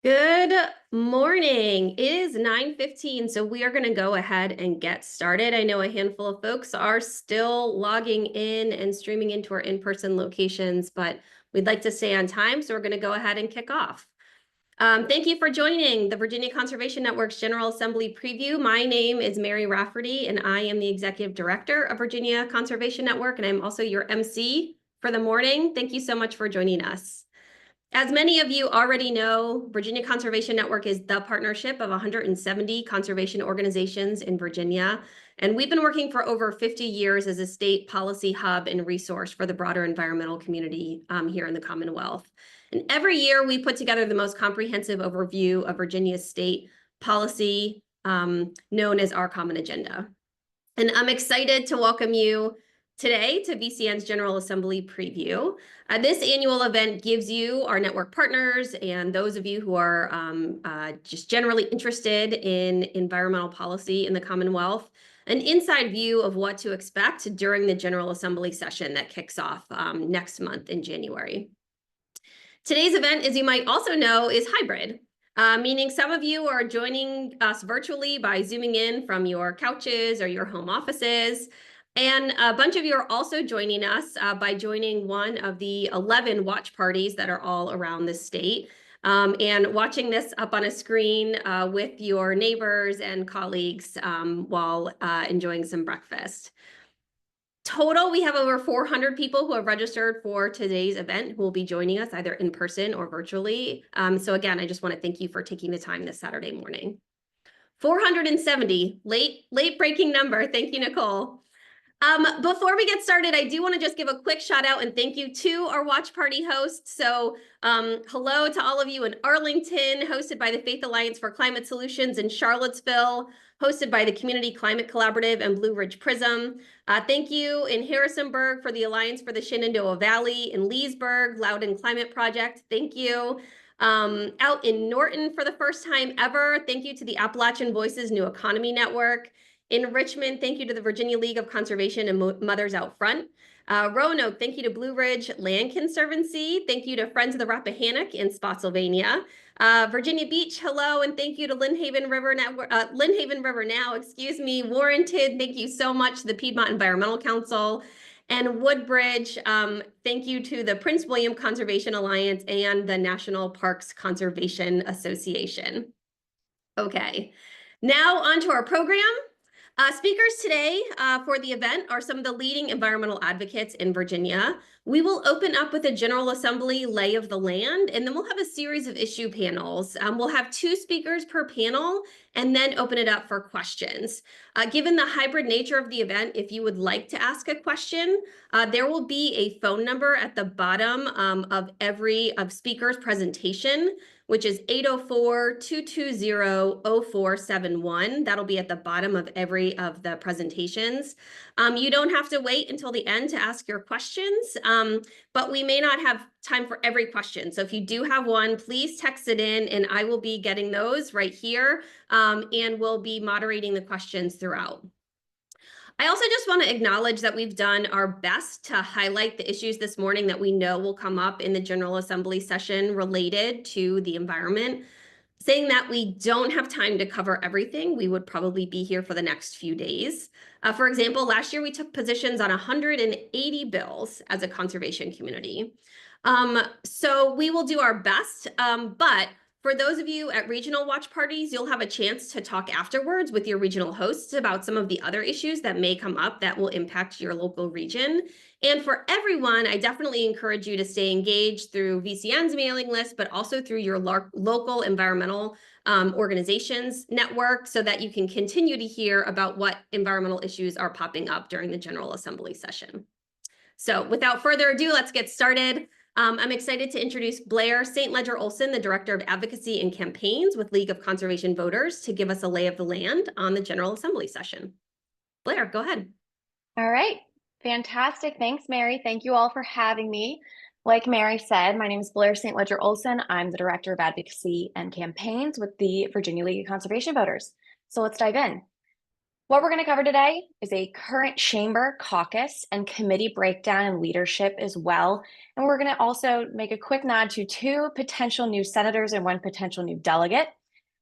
Good morning. It is 9:15, so we are going to go ahead and get started. I know a handful of folks are still logging in and streaming into our in-person locations, but we'd like to stay on time, so we're going to go ahead and kick off. Thank you for joining the Virginia Conservation Network's General Assembly Preview. My name is Mary Rafferty, and I am the Executive Director of Virginia Conservation Network, and I'm also your MC for the morning. Thank you so much for joining us. As many of you already know, Virginia Conservation Network is the partnership of 170 conservation organizations in Virginia, and we've been working for over 50 years as a state policy hub and resource for the broader environmental community here in the Commonwealth. And every year we put together the most comprehensive overview of Virginia's state policy known as our Common Agenda. And I'm excited to welcome you today to VCN's General Assembly Preview. This annual event gives you, our network partners, and those of you who are just generally interested in environmental policy in the Commonwealth, an inside view of what to expect during the General Assembly session that kicks off next month in January. Today's event, as you might also know, is hybrid. Meaning some of you are joining us virtually by zooming in from your couches or your home offices. And a bunch of you are also joining us by joining one of the 11 watch parties that are all around the state and watching this up on a screen with your neighbors and colleagues while enjoying some breakfast. Total, we have over 400 people who have registered for today's event who will be joining us either in person or virtually. So again, I just want to thank you for taking the time this Saturday morning. 470, late breaking number. Thank you, Nicole. Before we get started, I do want to just give a quick shout out and thank you to our watch party hosts. So hello to all of you in Arlington, hosted by the Faith Alliance for Climate Solutions in Charlottesville, hosted by the Community Climate Collaborative and Blue Ridge Prism. Thank you in Harrisonburg for the Alliance for the Shenandoah Valley, in Leesburg, Loudoun Climate Project. Thank you. Out in Norton for the first time ever, thank you to the Appalachian Voices New Economy Network. In Richmond, thank you to the Virginia League of Conservation and Mothers Out Front. Roanoke, thank you to Blue Ridge Land Conservancy. Thank you to Friends of the Rappahannock in Spotsylvania. Virginia Beach, hello, and thank you to Lynnhaven River Now, Warrenton, thank you so much to the Piedmont Environmental Council. And Woodbridge, thank you to the Prince William Conservation Alliance and the National Parks Conservation Association. Okay, now on to our program. Speakers today for the event are some of the leading environmental advocates in Virginia. We will open up with a General Assembly lay of the land, and then we'll have a series of issue panels. We'll have 2 speakers per panel, and then open it up for questions. Given the hybrid nature of the event, if you would like to ask a question, there will be a phone number at the bottom of every speaker's presentation, which is 804-220-0471. That'll be at the bottom of every of the presentations. You don't have to wait until the end to ask your questions, but we may not have time for every question. So if you do have one, please text it in and I will be getting those right here and we'll be moderating the questions throughout. I also just want to acknowledge that we've done our best to highlight the issues this morning that we know will come up in the General Assembly session related to the environment. Saying that we don't have time to cover everything, we would probably be here for the next few days. For example, last year we took positions on 180 bills as a conservation community. So we will do our best, but for those of you at regional watch parties, you'll have a chance to talk afterwards with your regional hosts about some of the other issues that may come up that will impact your local region. And for everyone, I definitely encourage you to stay engaged through VCN's mailing list, but also through your local environmental organizations network so that you can continue to hear about what environmental issues are popping up during the General Assembly session. So without further ado, let's get started. I'm excited to introduce Blair St. Ledger Olson, the Director of Advocacy and Campaigns with League of Conservation Voters, to give us a lay of the land on the General Assembly session. Blair, go ahead. All right, fantastic. Thanks, Mary. Thank you all for having me. Like Mary said, my name is Blair St. Ledger Olson. I'm the Director of Advocacy and Campaigns with the Virginia League of Conservation Voters. So let's dive in. What we're going to cover today is a current chamber caucus and committee breakdown and leadership as well. And we're going to also make a quick nod to two potential new senators and one potential new delegate.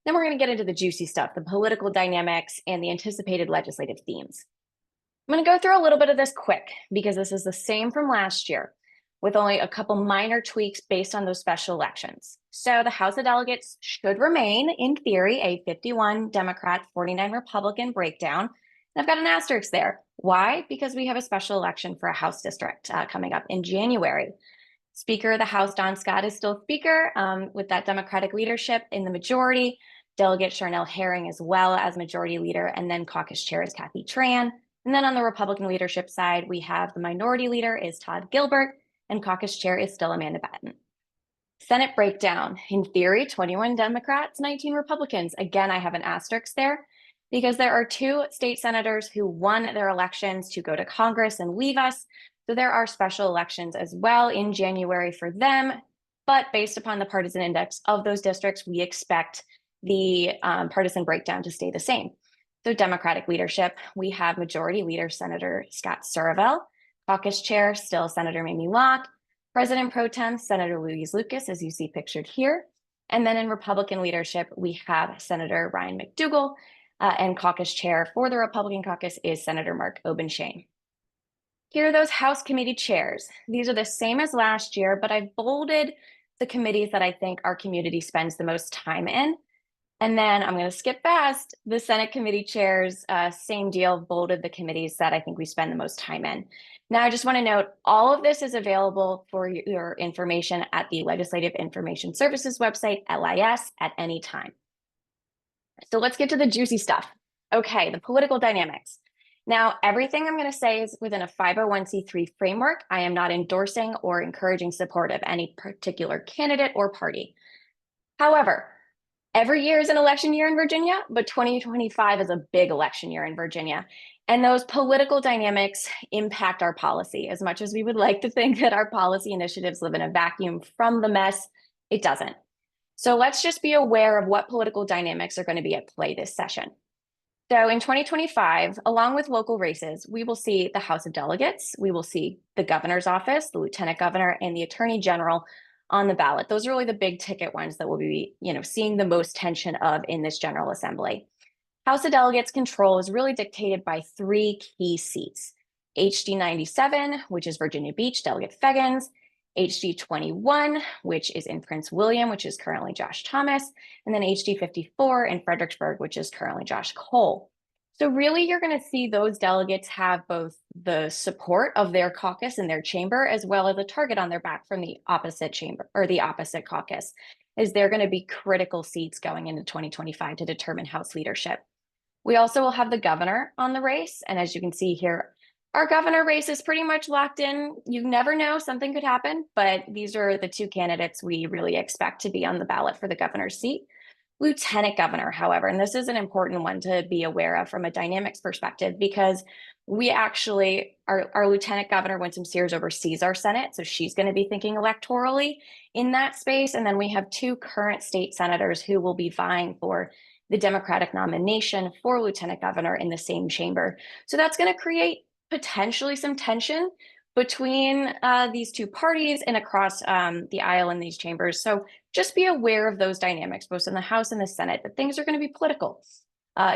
Then we're going to get into the juicy stuff, the political dynamics and the anticipated legislative themes. I'm going to go through a little bit of this quick because this is the same from last year with only a couple minor tweaks based on those special elections. So the House of Delegates should remain, in theory, a 51 Democrat, 49 Republican breakdown. And I've got an asterisk there. Why? Because we have a special election for a House district coming up in January. Speaker of the House, Don Scott, is still Speaker with that Democratic leadership in the majority. Delegate Charnel Herring as well as Majority Leader, and then Caucus Chair is Kathy Tran. And then on the Republican leadership side, we have the Minority Leader is Todd Gilbert, and Caucus Chair is still Amanda Batten. Senate breakdown. In theory, 21 Democrats, 19 Republicans. Again, I have an asterisk there because there are two state senators who won their elections to go to Congress and leave us. So there are special elections as well in January for them. But based upon the partisan index of those districts, we expect the partisan breakdown to stay the same. So Democratic leadership, we have Majority Leader Senator Scott Sturvell, Caucus Chair still Senator Mamie Locke, President Pro Tem Senator Louise Lucas, as you see pictured here. And then in Republican leadership, we have Senator Ryan McDougall, and Caucus Chair for the Republican caucus is Senator Mark Obenshain. Here are those House committee chairs. These are the same as last year, but I've bolded the committees that I think our community spends the most time in. And then I'm going to skip past the Senate committee chairs, same deal, bolded the committees that I think we spend the most time in. Now, I just want to note, all of this is available for your information at the Legislative Information Services website, LIS, at any time. So let's get to the juicy stuff. Okay, the political dynamics. Now, everything I'm going to say is within a 501c3 framework. I am not endorsing or encouraging support of any particular candidate or party. However, every year is an election year in Virginia, but 2025 is a big election year in Virginia. And those political dynamics impact our policy. As much as we would like to think that our policy initiatives live in a vacuum from the mess, it doesn't. So let's just be aware of what political dynamics are going to be at play this session. So in 2025, along with local races, we will see the House of Delegates, we will see the governor's office, the lieutenant governor, and the attorney general on the ballot. Those are really the big ticket ones that we'll be, seeing the most tension of in this General Assembly. House of Delegates control is really dictated by three key seats: HD 97, which is Virginia Beach, Delegate Feggins; HD 21, which is in Prince William, which is currently Josh Thomas; and then HD 54 in Fredericksburg, which is currently Josh Cole. So really, you're going to see those delegates have both the support of their caucus in their chamber, as well as a target on their back from the opposite chamber or the opposite caucus, as they're going to be critical seats going into 2025 to determine House leadership. We also will have the governor on the race. And as you can see here, our governor race is pretty much locked in. You never know, something could happen, but these are the two candidates we really expect to be on the ballot for the governor's seat. Lieutenant governor, however, and this is an important one to be aware of from a dynamics perspective, because we actually, our lieutenant governor, Winsome Sears, oversees our Senate. So she's going to be thinking electorally in that space. And then we have two current state senators who will be vying for the Democratic nomination for lieutenant governor in the same chamber. So that's going to create potentially some tension between these two parties and across the aisle in these chambers. So just be aware of those dynamics, both in the House and the Senate, that things are going to be political,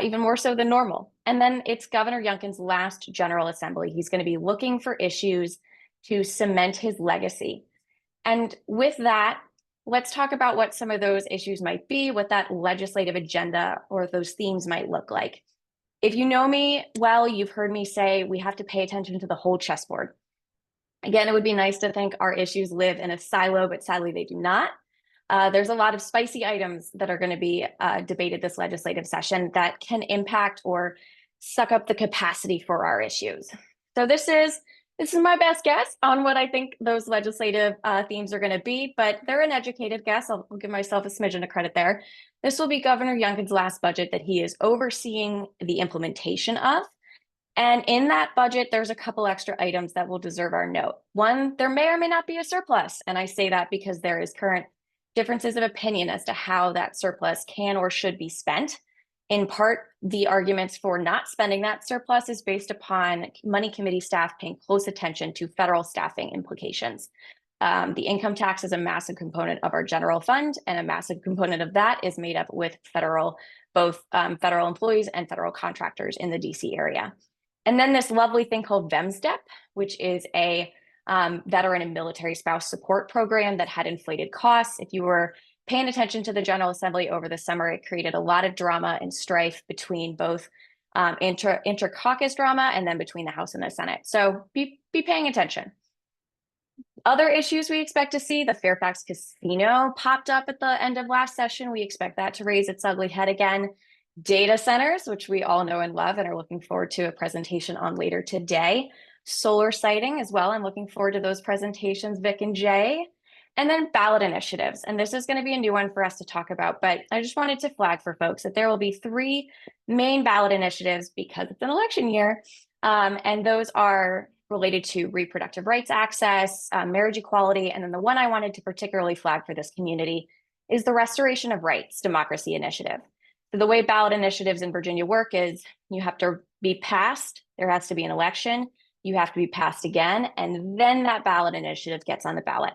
even more so than normal. And then it's Governor Youngkin's last General Assembly. He's going to be looking for issues to cement his legacy. And with that, let's talk about what some of those issues might be, what that legislative agenda or those themes might look like. If you know me well, you've heard me say we have to pay attention to the whole chessboard. Again, it would be nice to think our issues live in a silo, but sadly they do not. There's a lot of spicy items that are going to be debated this legislative session that can impact or suck up the capacity for our issues. So this is my best guess on what I think those legislative themes are going to be, but they're an educated guess. I'll give myself a smidgen of credit there. This will be Governor Youngkin's last budget that he is overseeing the implementation of. And in that budget, there's a couple extra items that will deserve our note. One, there may or may not be a surplus. And I say that because there is current differences of opinion as to how that surplus can or should be spent. In part, the arguments for not spending that surplus is based upon money committee staff paying close attention to federal staffing implications. The income tax is a massive component of our general fund, and a massive component of that is made up with both federal employees and federal contractors in the DC area. And then this lovely thing called VEMSDEP, which is a veteran and military spouse support program that had inflated costs. If you were paying attention to the General Assembly over the summer, it created a lot of drama and strife between both inter-caucus drama and then between the House and the Senate. So be paying attention. Other issues we expect to see, the Fairfax Casino popped up at the end of last session. We expect that to raise its ugly head again. Data centers, which we all know and love and are looking forward to a presentation on later today. Solar siting as well. I'm looking forward to those presentations, Vic and Jay. And then ballot initiatives. And this is going to be a new one for us to talk about, but I just wanted to flag for folks that there will be 3 main ballot initiatives because it's an election year. And those are related to reproductive rights access, marriage equality. And then the one I wanted to particularly flag for this community is the Restoration of Rights Democracy Initiative. So the way ballot initiatives in Virginia work is you have to be passed, there has to be an election, you have to be passed again, and then that ballot initiative gets on the ballot.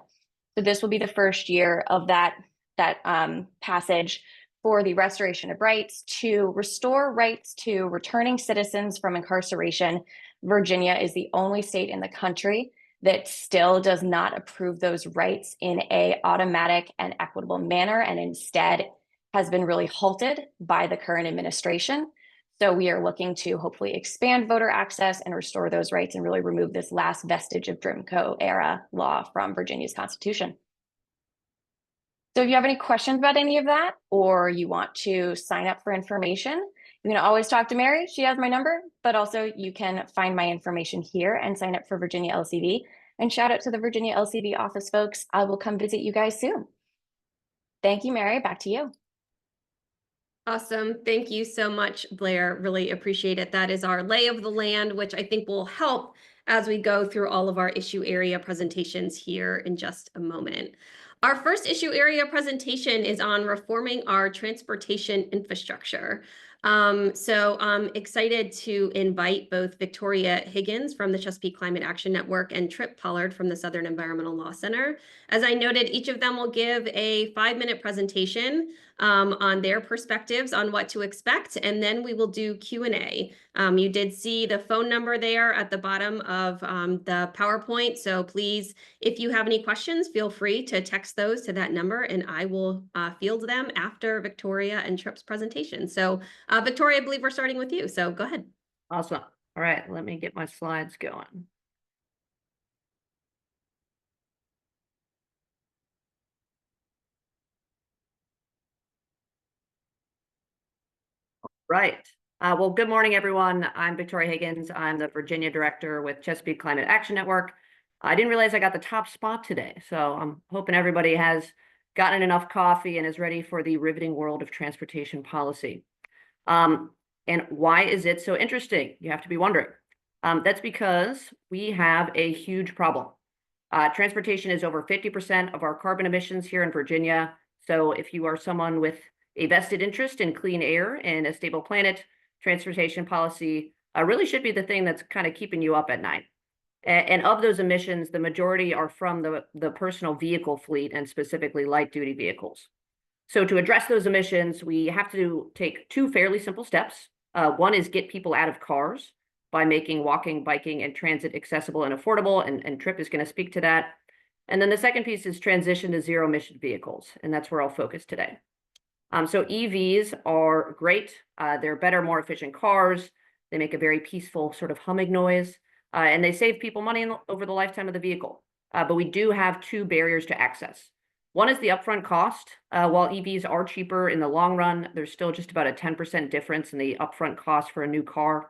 So this will be the first year of that passage for the restoration of rights to restore rights to returning citizens from incarceration. Virginia is the only state in the country that still does not approve those rights in an automatic and equitable manner, and instead has been really halted by the current administration. So we are looking to hopefully expand voter access and restore those rights and really remove this last vestige of Jim Crow era law from Virginia's Constitution. So if you have any questions about any of that, or you want to sign up for information, you can always talk to Mary. She has my number, but also you can find my information here and sign up for Virginia LCV. And shout out to the Virginia LCV office folks. I will come visit you guys soon. Thank you, Mary. Back to you. Awesome. Thank you so much, Blair. Really appreciate it. That is our lay of the land, which I think will help as we go through all of our issue area presentations here in just a moment. Our first issue area presentation is on reforming our transportation infrastructure. So I'm excited to invite both Victoria Higgins from the Chesapeake Climate Action Network and Trip Pollard from the Southern Environmental Law Center. As I noted, each of them will give a 5-minute presentation on their perspectives on what to expect, and then we will do Q&A. You did see the phone number there at the bottom of the PowerPoint, so please, if you have any questions, feel free to text those to that number, and I will field them after Victoria and Trip's presentation. So Victoria, I believe we're starting with you, so go ahead. Awesome. All right, let me get my slides going. Right. Well, good morning, everyone. I'm Victoria Higgins. I'm the Virginia Director with Chesapeake Climate Action Network. I didn't realize I got the top spot today, so I'm hoping everybody has gotten enough coffee and is ready for the riveting world of transportation policy. And why is it so interesting? You have to be wondering. That's because we have a huge problem. Transportation is over 50% of our carbon emissions here in Virginia. So if you are someone with a vested interest in clean air and a stable planet, transportation policy really should be the thing that's kind of keeping you up at night. And of those emissions, the majority are from the personal vehicle fleet and specifically light duty vehicles. So to address those emissions, we have to take 2 fairly simple steps. One is get people out of cars by making walking, biking, and transit accessible and affordable, and Trip is going to speak to that. And then the second piece is transition to zero emission vehicles, and that's where I'll focus today. So EVs are great. They're better, more efficient cars. They make a very peaceful sort of humming noise, and they save people money over the lifetime of the vehicle. But we do have 2 barriers to access. One is the upfront cost. While EVs are cheaper in the long run, there's still just about a 10% difference in the upfront cost for a new car.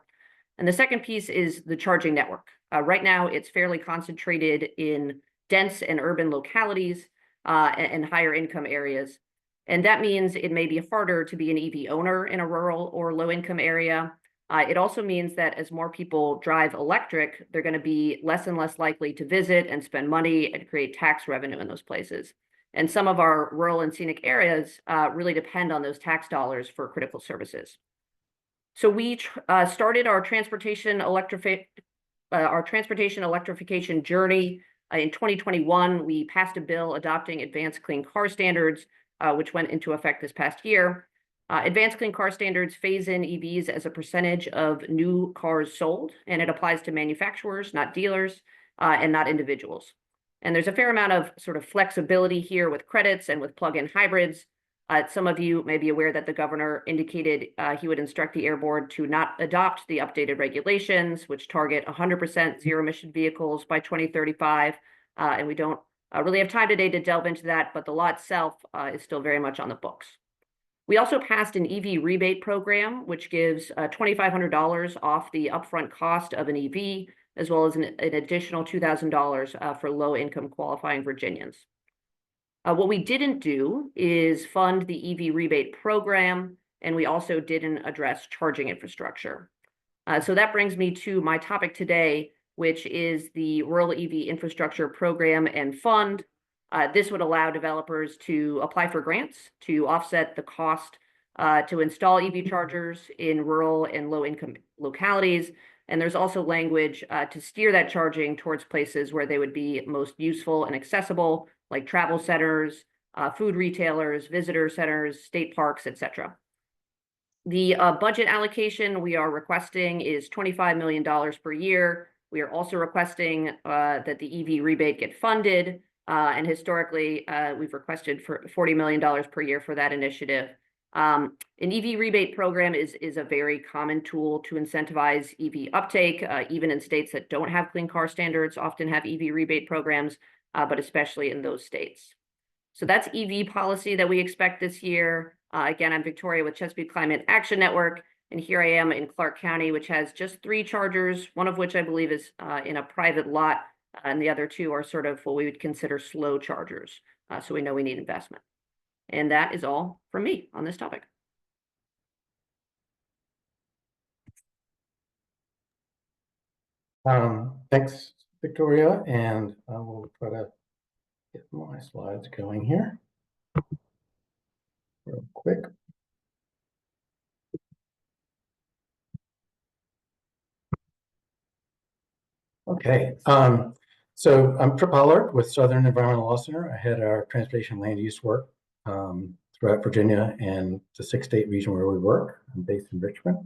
And the second piece is the charging network. Right now, it's fairly concentrated in dense and urban localities and higher income areas. And that means it may be harder to be an EV owner in a rural or low income area. It also means that as more people drive electric, they're going to be less and less likely to visit and spend money and create tax revenue in those places. And some of our rural and scenic areas really depend on those tax dollars for critical services. So we started our transportation electrification journey in 2021. We passed a bill adopting advanced clean car standards, which went into effect this past year. Advanced clean car standards phase in EVs as a percentage of new cars sold, and it applies to manufacturers, not dealers, and not individuals. And there's a fair amount of sort of flexibility here with credits and with plug-in hybrids. Some of you may be aware that the governor indicated he would instruct the Air Board to not adopt the updated regulations, which target 100% zero-emission vehicles by 2035. And we don't really have time today to delve into that, but the law itself is still very much on the books. We also passed an EV rebate program, which gives $2,500 off the upfront cost of an EV, as well as an additional $2,000 for low-income qualifying Virginians. What we didn't do is fund the EV rebate program, and we also didn't address charging infrastructure. So that brings me to my topic today, which is the Rural EV Infrastructure Program and Fund. This would allow developers to apply for grants to offset the cost to install EV chargers in rural and low-income localities. And there's also language to steer that charging towards places where they would be most useful and accessible, like travel centers, food retailers, visitor centers, state parks, etc. The budget allocation we are requesting is $25 million per year. We are also requesting that the EV rebate get funded. And historically, we've requested for $40 million per year for that initiative. An EV rebate program is a very common tool to incentivize EV uptake, even in states that don't have clean car standards, often have EV rebate programs, but especially in those states. So that's EV policy that we expect this year. Again, I'm Victoria with Chesapeake Climate Action Network, and here I am in Clark County, which has just 3 chargers, one of which I believe is in a private lot, and the other 2 are sort of what we would consider slow chargers. So we know we need investment. And that is all from me on this topic. Thanks, Victoria, and I will try to get my slides going here real quick. Okay, so I'm Trip Hollard with Southern Environmental Law Center. I head our transportation land use work throughout Virginia and the 6-state region where we work. I'm based in Richmond.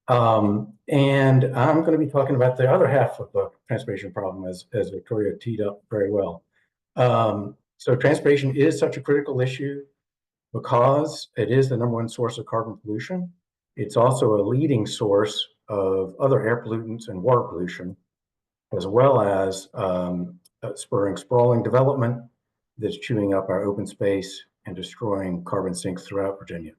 And I'm going to be talking about the other half of the transportation problem as Victoria teed up very well. So transportation is such a critical issue because it is the #1 source of carbon pollution. It's also a leading source of other air pollutants and water pollution, as well as spurring sprawling development that's chewing up our open space and destroying carbon sinks throughout Virginia.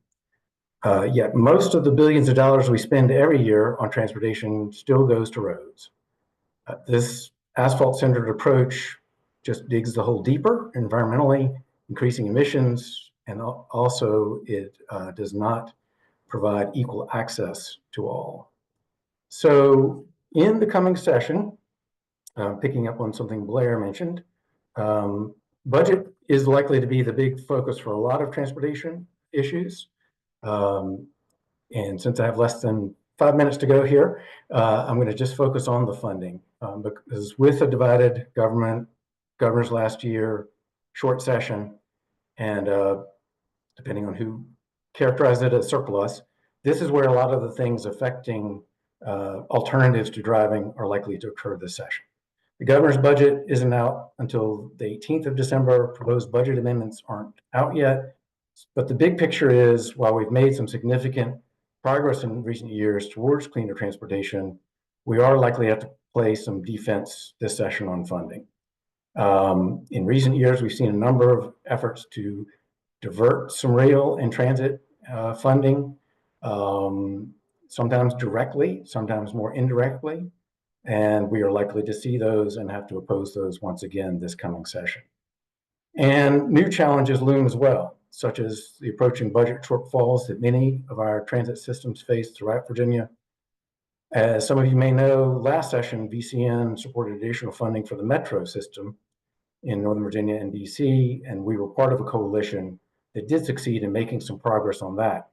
Yet most of the billions of dollars we spend every year on transportation still goes to roads. This asphalt-centered approach just digs the hole deeper environmentally, increasing emissions, and also it does not provide equal access to all. So in the coming session, picking up on something Blair mentioned, budget is likely to be the big focus for a lot of transportation issues. And since I have less than 5 minutes to go here, I'm going to just focus on the funding. Because with a divided government, governor's last year, short session, and depending on who characterized it as surplus, this is where a lot of the things affecting alternatives to driving are likely to occur this session. The governor's budget isn't out until the 18th of December. Proposed budget amendments aren't out yet. But the big picture is, while we've made some significant progress in recent years towards cleaner transportation, we are likely to have to play some defense this session on funding. In recent years, we've seen a number of efforts to divert some rail and transit funding, sometimes directly, sometimes more indirectly, and we are likely to see those and have to oppose those once again this coming session. And new challenges loom as well, such as the approaching budget shortfalls that many of our transit systems face throughout Virginia. As some of you may know, last session, VCN supported additional funding for the metro system in Northern Virginia and DC, and we were part of a coalition that did succeed in making some progress on that.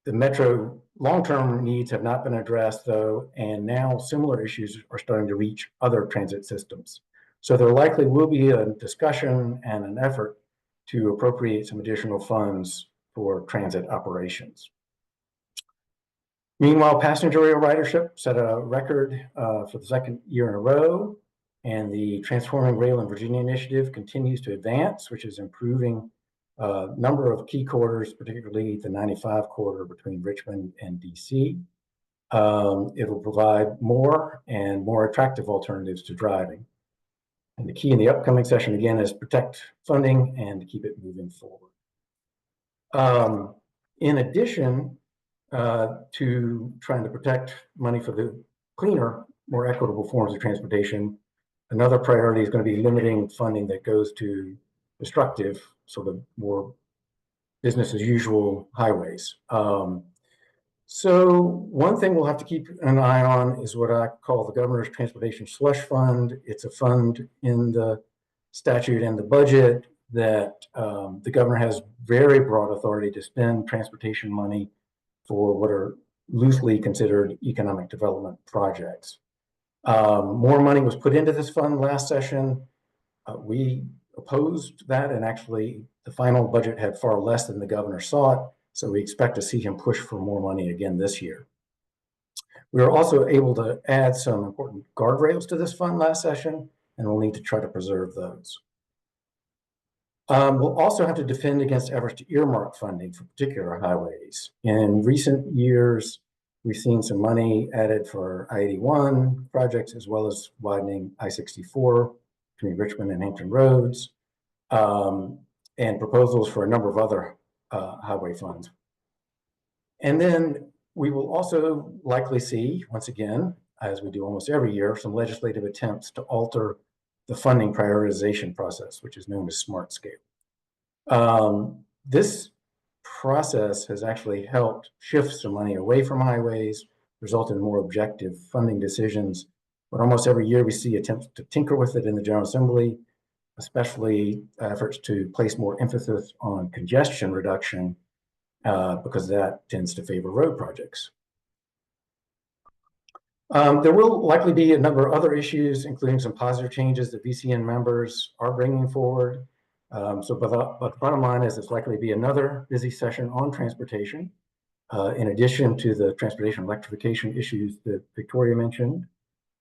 The metro long-term needs have not been addressed, though, and now similar issues are starting to reach other transit systems. So there likely will be a discussion and an effort to appropriate some additional funds for transit operations. Meanwhile, passenger rail ridership set a record for the second year in a row, and the Transforming Rail in Virginia initiative continues to advance, which is improving a number of key corridors, particularly the 95 corridor between Richmond and DC. It will provide more and more attractive alternatives to driving. And the key in the upcoming session, again, is protect funding and to keep it moving forward. In addition to trying to protect money for the cleaner, more equitable forms of transportation, another priority is going to be limiting funding that goes to destructive, sort of more business as usual highways. So one thing we'll have to keep an eye on is what I call the Governor's Transportation Slush Fund. It's a fund in the statute and the budget that the governor has very broad authority to spend transportation money for what are loosely considered economic development projects. More money was put into this fund last session. We opposed that, and actually the final budget had far less than the governor sought, so we expect to see him push for more money again this year. We were also able to add some important guardrails to this fund last session, and we'll need to try to preserve those. We'll also have to defend against efforts to earmark funding for particular highways. In recent years, we've seen some money added for I-81 projects, as well as widening I-64 between Richmond and Hampton Roads, and proposals for a number of other highway funds. And then we will also likely see, once again, as we do almost every year, some legislative attempts to alter the funding prioritization process, which is known as Smart Scale. This process has actually helped shift some money away from highways, result in more objective funding decisions. But almost every year we see attempts to tinker with it in the General Assembly, especially efforts to place more emphasis on congestion reduction because that tends to favor road projects. There will likely be a number of other issues, including some positive changes that VCN members are bringing forward. But the bottom line is it's likely to be another busy session on transportation, in addition to the transportation electrification issues that Victoria mentioned.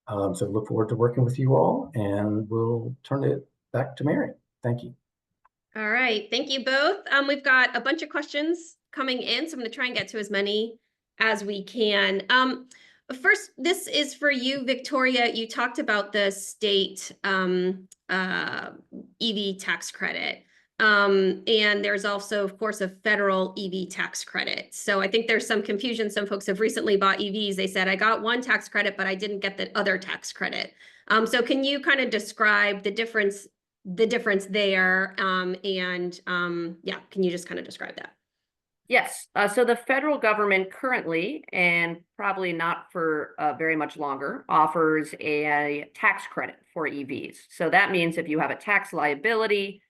So look forward to working with you all, and we'll turn it back to Mary. Thank you. All right, thank you both. We've got a bunch of questions coming in, so I'm going to try and get to as many as we can. First, this is for you, Victoria. You talked about the state EV tax credit. And there's also, of course, a federal EV tax credit. So I think there's some confusion. Some folks have recently bought EVs. They said, I got one tax credit, but I didn't get the other tax credit. So can you kind of describe the difference there? Yeah, can you just kind of describe that? Yes. So the federal government currently, and probably not for very much longer, offers a tax credit for EVs. So that means if you have a tax liability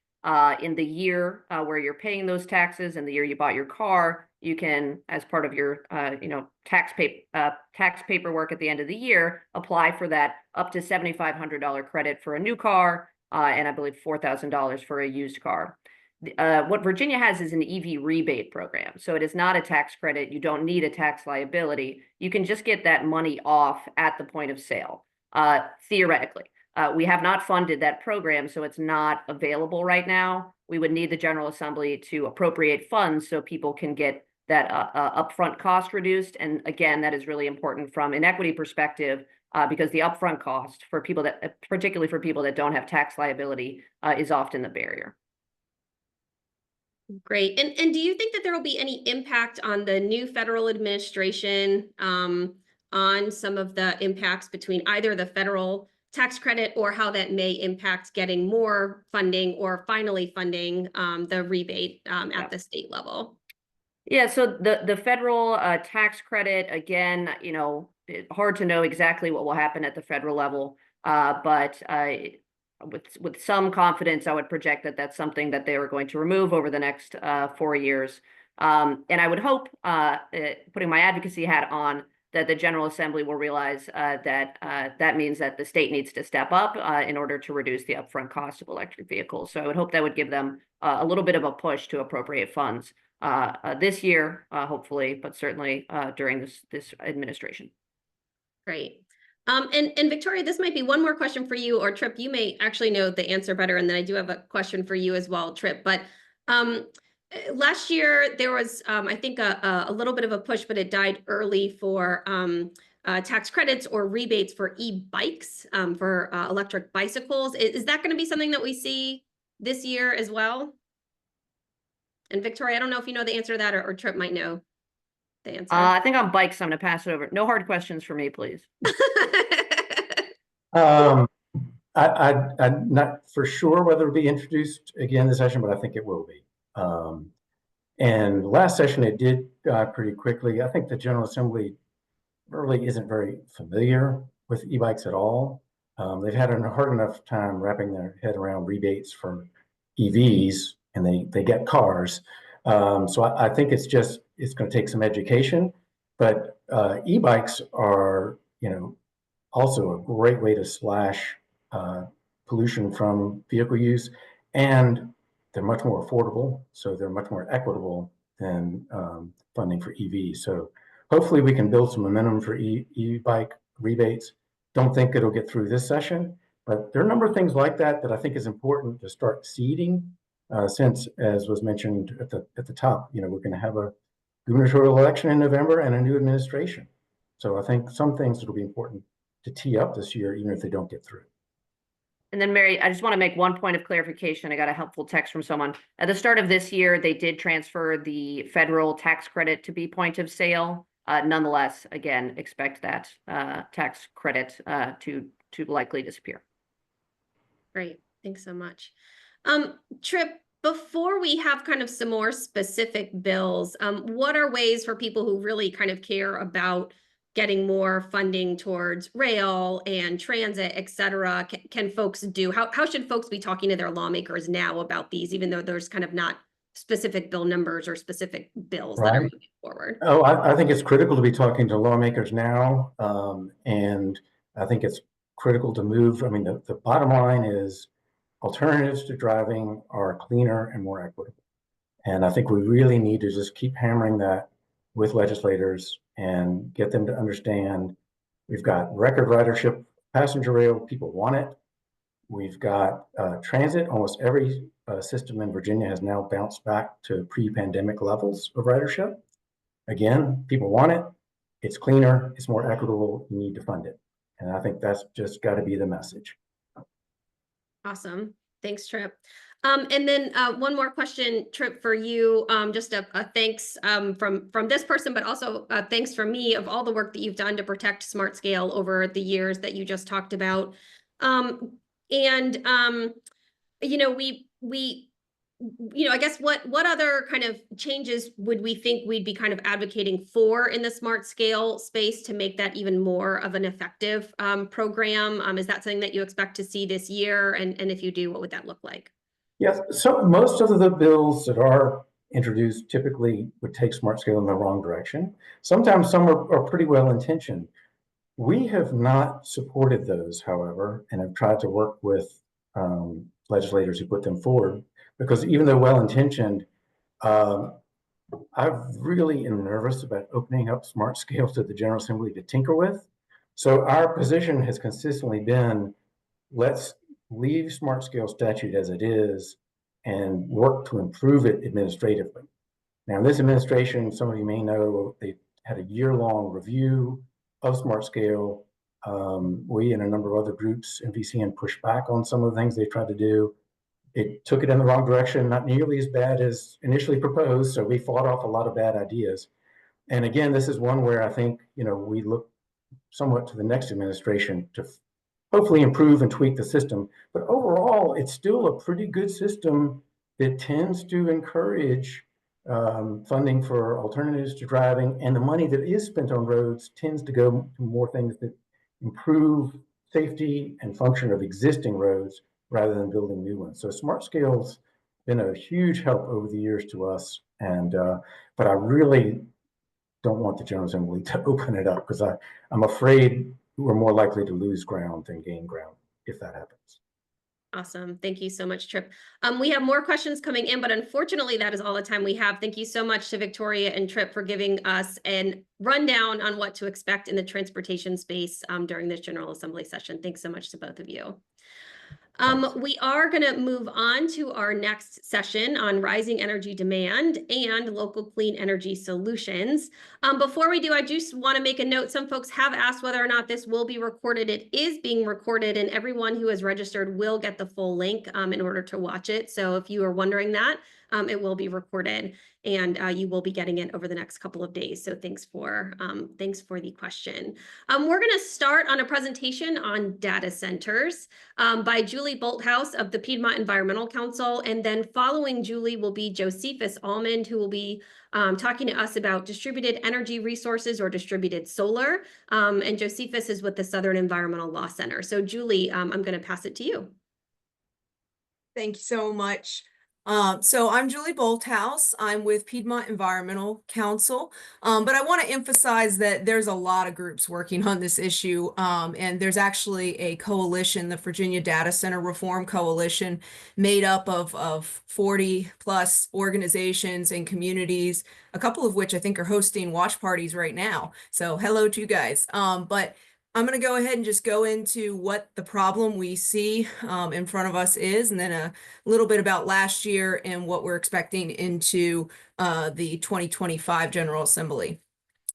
in the year where you're paying those taxes and the year you bought your car, you can, as part of your tax paperwork at the end of the year, apply for that up to $7,500 credit for a new car, and I believe $4,000 for a used car. What Virginia has is an EV rebate program. So it is not a tax credit. You don't need a tax liability. You can just get that money off at the point of sale, theoretically. We have not funded that program, so it's not available right now. We would need the General Assembly to appropriate funds so people can get that upfront cost reduced. And again, that is really important from an equity perspective because the upfront cost for people that, particularly for people that don't have tax liability, is often the barrier. Great. And do you think that there will be any impact on the new federal administration on some of the impacts between either the federal tax credit or how that may impact getting more funding or finally funding the rebate at the state level? Yeah, so the federal tax credit, again, hard to know exactly what will happen at the federal level, but with some confidence, I would project that that's something that they are going to remove over the next 4 years. And I would hope, putting my advocacy hat on, that the General Assembly will realize that that means that the state needs to step up in order to reduce the upfront cost of electric vehicles. So I would hope that would give them a little bit of a push to appropriate funds this year, hopefully, but certainly during this administration. Great. And Victoria, this might be one more question for you, or Trip, you may actually know the answer better. And then I do have a question for you as well, Trip. But last year there was, I think, a little bit of a push, but it died early for tax credits or rebates for e-bikes, for electric bicycles. Is that going to be something that we see this year as well? And Victoria, I don't know if you know the answer to that, or Trip might know the answer. I think on bikes, I'm going to pass it over. No hard questions for me, please. I'm not for sure whether it'll be introduced again this session, but I think it will be. And last session it did pretty quickly. I think the General Assembly really isn't very familiar with e-bikes at all. They've had a hard enough time wrapping their head around rebates for EVs, and they get cars. So I think it's going to take some education, but e-bikes are, also a great way to slash pollution from vehicle use, and they're much more affordable, so they're much more equitable than funding for EVs. So hopefully we can build some momentum for e-bike rebates. Don't think it'll get through this session, but there are a number of things like that I think is important to start seeding, since, as was mentioned at the top, we're going to have a gubernatorial election in November and a new administration. So I think some things that'll be important to tee up this year, even if they don't get through. And then, Mary, I just want to make one point of clarification. I got a helpful text from someone. At the start of this year, they did transfer the federal tax credit to be point of sale. Nonetheless, again, expect that tax credit to likely disappear. Great. Thanks so much. Trip, before we have kind of some more specific bills, what are ways for people who really kind of care about getting more funding towards rail and transit, et cetera, can folks do? How should folks be talking to their lawmakers now about these, even though there's kind of not specific bill numbers or specific bills that are moving forward? Oh, I think it's critical to be talking to lawmakers now. And I think it's critical to move. I mean, the bottom line is alternatives to driving are cleaner and more equitable. And I think we really need to just keep hammering that with legislators and get them to understand we've got record ridership, passenger rail, people want it. We've got transit. Almost every system in Virginia has now bounced back to pre-pandemic levels of ridership. Again, people want it. It's cleaner. It's more equitable. You need to fund it. And I think that's just got to be the message. Awesome. Thanks, Trip. And then one more question, Trip, for you. Just a thanks from this person, but also thanks from me of all the work that you've done to protect smart scale over the years that you just talked about. I guess what other kind of changes would we think we'd be kind of advocating for in the smart scale space to make that even more of an effective program? Is that something that you expect to see this year? And if you do, what would that look like? Yes, so most of the bills that are introduced typically would take smart scale in the wrong direction. Sometimes some are pretty well intentioned. We have not supported those, however, and have tried to work with legislators who put them forward, because even though well-intentioned, I really am nervous about opening up smart scale to the General Assembly to tinker with. So our position has consistently been, let's leave smart scale statute as it is and work to improve it administratively. Now, this administration, some of you may know, they had a year-long review of smart scale. We and a number of other groups in VCN pushed back on some of the things they tried to do. It took it in the wrong direction, not nearly as bad as initially proposed. So we fought off a lot of bad ideas. And again, this is one where I think, we look somewhat to the next administration to hopefully improve and tweak the system. But overall, it's still a pretty good system that tends to encourage funding for alternatives to driving. And the money that is spent on roads tends to go to more things that improve safety and function of existing roads rather than building new ones. So smart scale's been a huge help over the years to us. And but I really don't want the General Assembly to open it up, because I'm afraid we're more likely to lose ground than gain ground if that happens. Awesome. Thank you so much, Trip. We have more questions coming in, but unfortunately, that is all the time we have. Thank you so much to Victoria and Trip for giving us a rundown on what to expect in the transportation space during this General Assembly session. Thanks so much to both of you. We are going to move on to our next session on rising energy demand and local clean energy solutions. Before we do, I just want to make a note. Some folks have asked whether or not this will be recorded. It is being recorded, and everyone who has registered will get the full link in order to watch it. So if you are wondering that, it will be recorded, and you will be getting it over the next couple of days. So thanks for the question. We're going to start on a presentation on data centers by Julie Bolthouse of the Piedmont Environmental Council. And then following Julie will be Josephus Almond, who will be talking to us about distributed energy resources or distributed solar. And Josephus is with the Southern Environmental Law Center. So Julie, I'm going to pass it to you. Thank you so much. So I'm Julie Bolthouse. I'm with Piedmont Environmental Council, but I want to emphasize that there's a lot of groups working on this issue, and there's actually a coalition, the Virginia Data Center Reform Coalition, made up of 40 plus organizations and communities, a couple of which I think are hosting watch parties right now. So hello to you guys. But I'm going to go ahead and just go into what the problem we see in front of us is, and then a little bit about last year and what we're expecting into the 2025 General Assembly.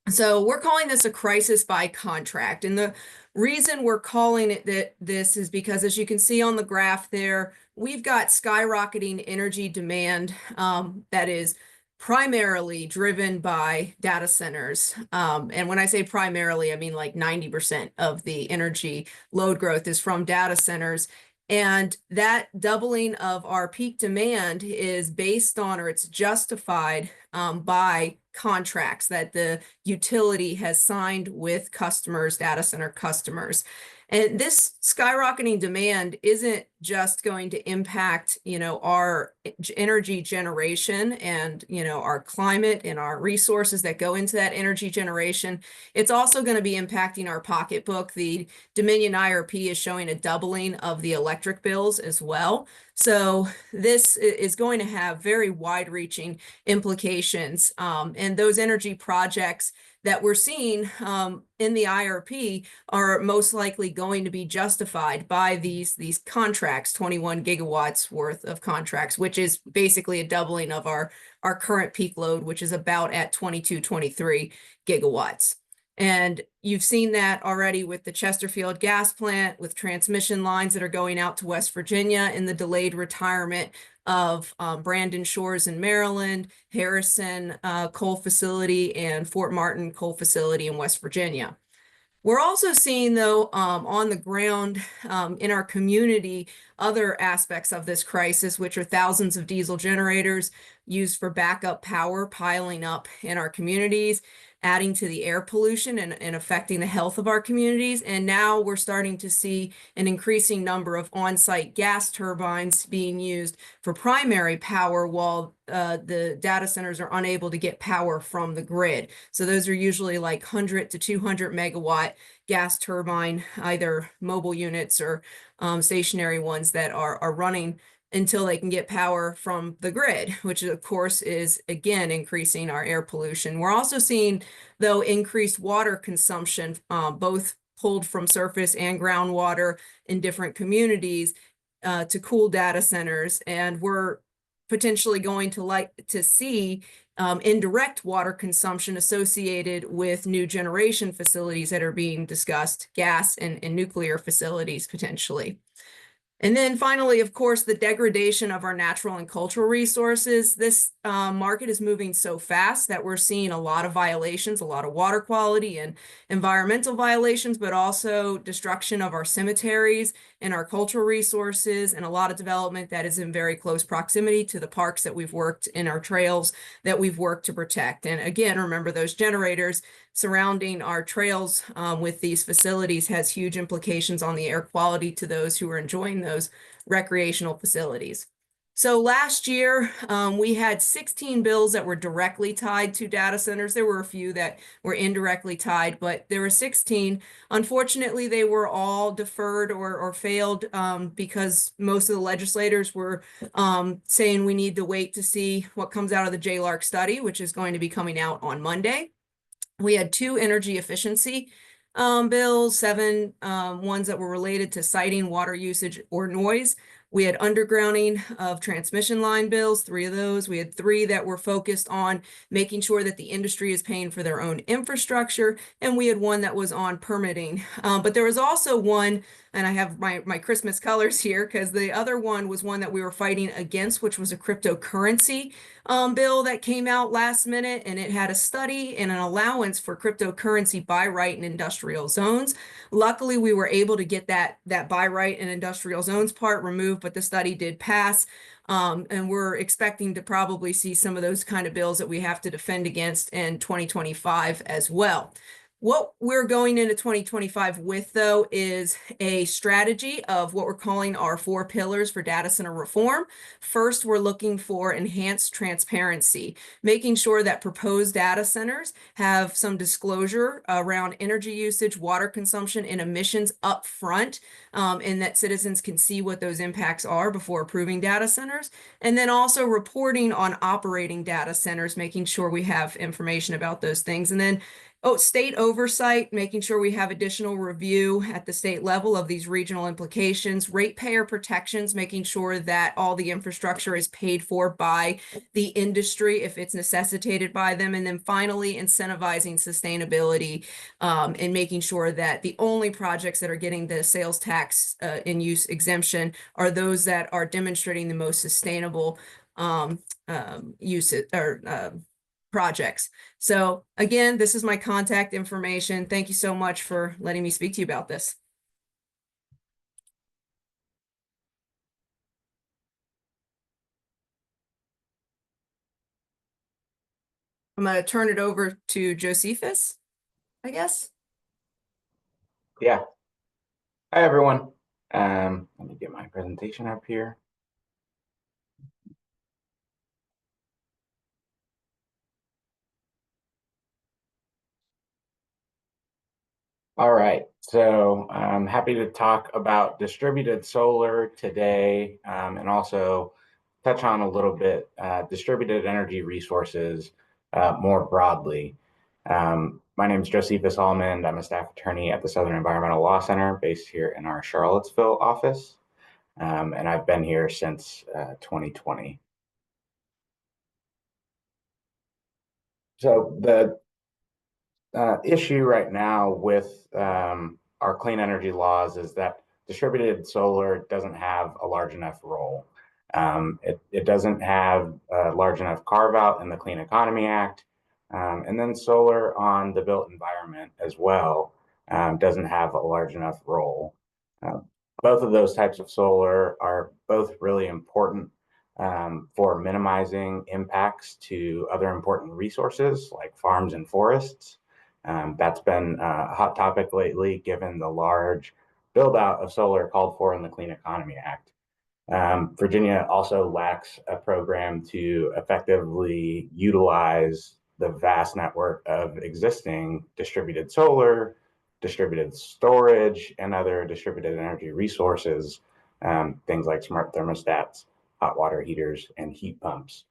So we're calling this a crisis by contract. And the reason we're calling it this is because, as you can see on the graph there, we've got skyrocketing energy demand that is primarily driven by data centers. And when I say primarily, I mean like 90% of the energy load growth is from data centers. And that doubling of our peak demand is based on, or it's justified by contracts that the utility has signed with customers, data center customers. And this skyrocketing demand isn't just going to impact, our energy generation and, our climate and our resources that go into that energy generation. It's also going to be impacting our pocketbook. The Dominion IRP is showing a doubling of the electric bills as well. So this is going to have very wide-reaching implications. And those energy projects that we're seeing in the IRP are most likely going to be justified by these contracts, 21 gigawatts worth of contracts, which is basically a doubling of our current peak load, which is about at 23 gigawatts. And you've seen that already with the Chesterfield gas plant, with transmission lines that are going out to West Virginia, and the delayed retirement of Brandon Shores in Maryland, Harrison coal facility, and Fort Martin coal facility in West Virginia. We're also seeing, though, on the ground in our community, other aspects of this crisis, which are thousands of diesel generators used for backup power piling up in our communities, adding to the air pollution and affecting the health of our communities. And now we're starting to see an increasing number of on-site gas turbines being used for primary power while the data centers are unable to get power from the grid. So those are usually like 100 to 200 megawatt gas turbine, either mobile units or stationary ones that are running until they can get power from the grid, which of course is again increasing our air pollution. We're also seeing, though, increased water consumption, both pulled from surface and groundwater in different communities to cool data centers. And we're potentially going to see indirect water consumption associated with new generation facilities that are being discussed, gas and nuclear facilities potentially. And then finally, of course, the degradation of our natural and cultural resources. This market is moving so fast that we're seeing a lot of violations, a lot of water quality and environmental violations, but also destruction of our cemeteries and our cultural resources, and a lot of development that is in very close proximity to the parks that we've worked in, our trails that we've worked to protect. And again, remember, those generators surrounding our trails with these facilities has huge implications on the air quality to those who are enjoying those recreational facilities. So last year, we had 16 bills that were directly tied to data centers. There were a few that were indirectly tied, but there were 16. Unfortunately, they were all deferred or failed because most of the legislators were saying we need to wait to see what comes out of the JLARC study, which is going to be coming out on Monday. We had 2 energy efficiency bills, 7 ones that were related to siting, water usage, or noise. We had undergrounding of transmission line bills, 3 of those. We had 3 that were focused on making sure that the industry is paying for their own infrastructure. And we had 1 that was on permitting. But there was also 1, and I have my Christmas colors here, because the other one was one that we were fighting against, which was a cryptocurrency bill that came out last minute, and it had a study and an allowance for cryptocurrency by right in industrial zones. Luckily, we were able to get that by right in industrial zones part removed, but the study did pass. And we're expecting to probably see some of those kind of bills that we have to defend against in 2025 as well. What we're going into 2025 with, though, is a strategy of what we're calling our 4 pillars for data center reform. First, we're looking for enhanced transparency, making sure that proposed data centers have some disclosure around energy usage, water consumption, and emissions up front, and that citizens can see what those impacts are before approving data centers. And then also reporting on operating data centers, making sure we have information about those things. And then state oversight, making sure we have additional review at the state level of these regional implications, ratepayer protections, making sure that all the infrastructure is paid for by the industry if it's necessitated by them. And then finally, incentivizing sustainability and making sure that the only projects that are getting the sales tax in use exemption are those that are demonstrating the most sustainable use or projects. So again, this is my contact information. Thank you so much for letting me speak to you about this. I'm going to turn it over to Josephus, I guess. Yeah. Hi, everyone. Let me get my presentation up here. All right, so I'm happy to talk about distributed solar today, and also touch on a little bit distributed energy resources more broadly. My name is Josephus Almond. I'm a staff attorney at the Southern Environmental Law Center based here in our Charlottesville office, and I've been here since 2020. So the issue right now with our clean energy laws is that distributed solar doesn't have a large enough role. It doesn't have a large enough carve out in the Clean Economy Act. And then solar on the built environment as well doesn't have a large enough role. Both of those types of solar are both really important for minimizing impacts to other important resources like farms and forests. That's been a hot topic lately, given the large build out of solar called for in the Clean Economy Act. Virginia also lacks a program to effectively utilize the vast network of existing distributed solar, distributed storage, and other distributed energy resources, things like smart thermostats, hot water heaters, and heat pumps.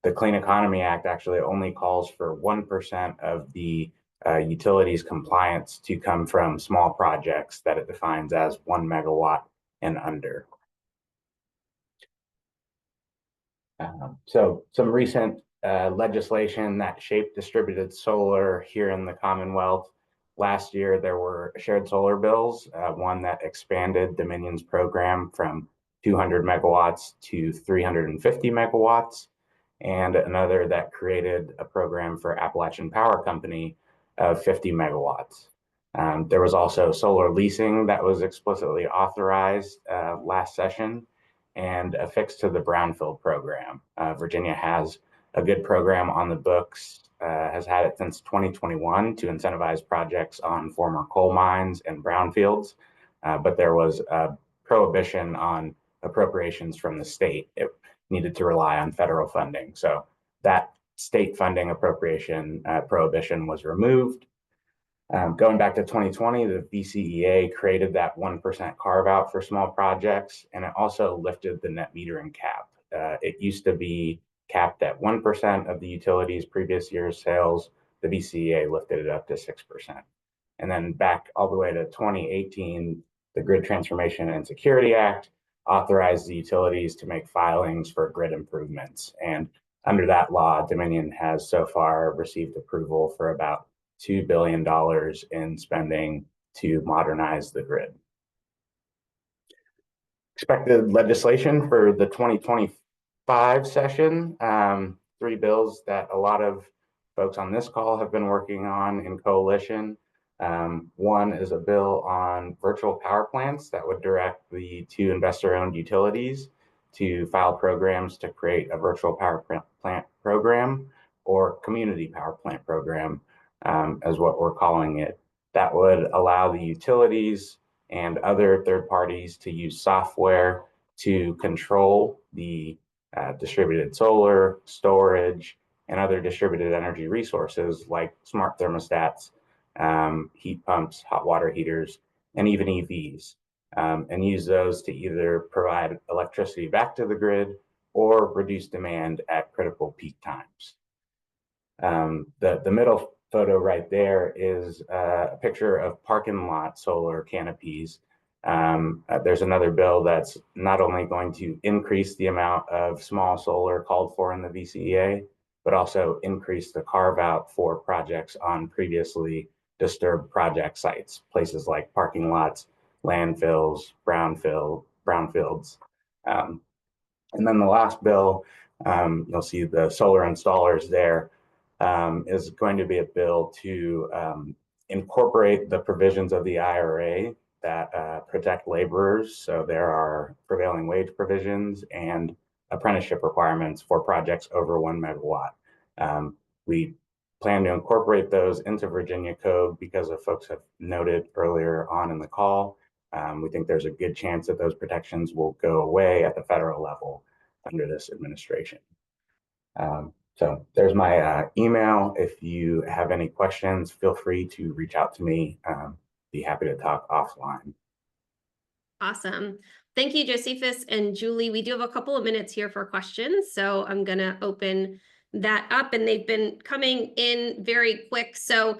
The Clean Economy Act actually only calls for 1% of the utilities compliance to come from small projects that it defines as 1 megawatt and under. So some recent legislation that shaped distributed solar here in the Commonwealth. Last year, there were shared solar bills, one that expanded Dominion's program from 200 megawatts to 350 megawatts, and another that created a program for Appalachian Power Company of 50 megawatts. There was also solar leasing that was explicitly authorized last session, and affixed to the brownfield program. Virginia has a good program on the books, has had it since 2021 to incentivize projects on former coal mines and brownfields, but there was a prohibition on appropriations from the state. It needed to rely on federal funding. So that state funding appropriation prohibition was removed. Going back to 2020, the VCEA created that 1% carve out for small projects, and it also lifted the net metering cap. It used to be capped at 1% of the utility's previous year's sales. The VCEA lifted it up to 6%. And then back all the way to 2018, the Grid Transformation and Security Act authorized the utilities to make filings for grid improvements. And under that law, Dominion has so far received approval for about $2 billion in spending to modernize the grid. Expected legislation for the 2025 session, 3 bills that a lot of folks on this call have been working on in coalition. One is a bill on virtual power plants that would direct the 2 investor-owned utilities to file programs to create a virtual power plant program, or community power plant program, as what we're calling it. That would allow the utilities and other third parties to use software to control the distributed solar, storage, and other distributed energy resources like smart thermostats, heat pumps, hot water heaters, and even EVs, and use those to either provide electricity back to the grid or reduce demand at critical peak times. The middle photo right there is a picture of parking lot solar canopies. There's another bill that's not only going to increase the amount of small solar called for in the VCEA, but also increase the carve out for projects on previously disturbed project sites, places like parking lots, landfills, brownfields. And then the last bill, you'll see the solar installers there, is going to be a bill to incorporate the provisions of the IRA that protect laborers. So there are prevailing wage provisions and apprenticeship requirements for projects over 1 megawatt. We plan to incorporate those into Virginia code because, as folks have noted earlier on in the call, we think there's a good chance that those protections will go away at the federal level under this administration. So there's my email. If you have any questions, feel free to reach out to me. Be happy to talk offline. Awesome. Thank you, Josephus and Julie. We do have a couple of minutes here for questions, so I'm going to open that up, and they've been coming in very quick. So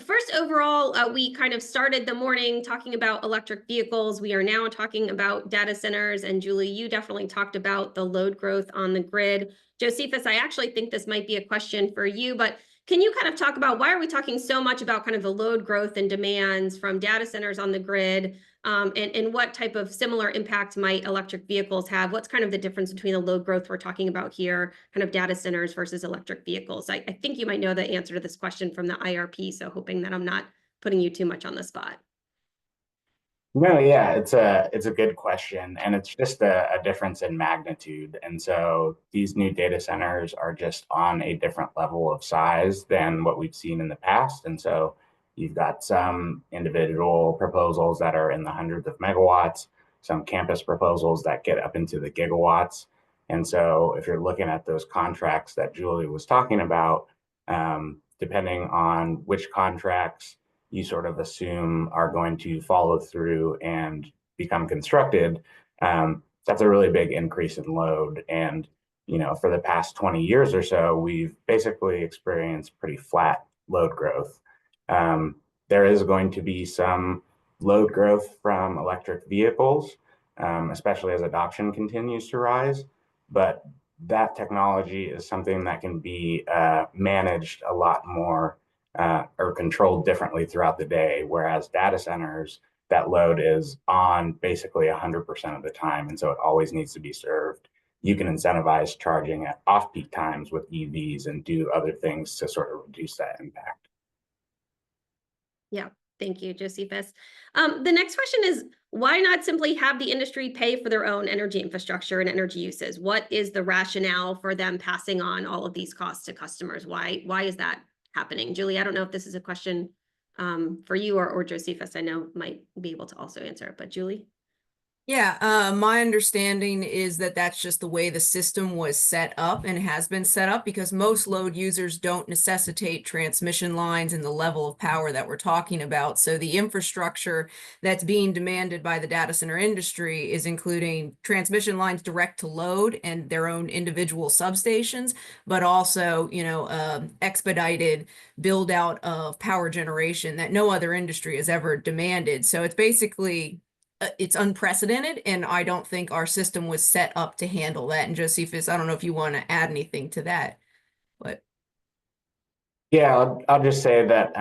first, overall, we kind of started the morning talking about electric vehicles. We are now talking about data centers, and Julie, you definitely talked about the load growth on the grid. Josephus, I actually think this might be a question for you, but can you kind of talk about why are we talking so much about kind of the load growth and demands from data centers on the grid, and what type of similar impact might electric vehicles have? What's kind of the difference between the load growth we're talking about here, kind of data centers versus electric vehicles? I think you might know the answer to this question from the IRP, so hoping that I'm not putting you too much on the spot. No, yeah, it's a good question, and it's just a difference in magnitude. And so these new data centers are just on a different level of size than what we've seen in the past. And so you've got some individual proposals that are in the hundreds of megawatts, some campus proposals that get up into the gigawatts. And so if you're looking at those contracts that Julie was talking about, depending on which contracts you sort of assume are going to follow through and become constructed, that's a really big increase in load. And, you know, for the past 20 years or so, we've basically experienced pretty flat load growth. There is going to be some load growth from electric vehicles, especially as adoption continues to rise. But that technology is something that can be managed a lot more or controlled differently throughout the day, whereas data centers, that load is on basically 100% of the time, and so it always needs to be served. You can incentivize charging at off-peak times with EVs and do other things to sort of reduce that impact. Yeah, thank you, Josephus. The next question is, why not simply have the industry pay for their own energy infrastructure and energy uses? What is the rationale for them passing on all of these costs to customers? Why is that happening? Julie, I don't know if this is a question for you or Josephus. I know might be able to also answer it, but Julie? Yeah, my understanding is that that's just the way the system was set up and has been set up, because most load users don't necessitate transmission lines and the level of power that we're talking about. So the infrastructure that's being demanded by the data center industry is including transmission lines direct to load and their own individual substations, but also, expedited build out of power generation that no other industry has ever demanded. So it's basically it's unprecedented, and I don't think our system was set up to handle that. And Josephus, I don't know if you want to add anything to that, but Yeah, I'll just say that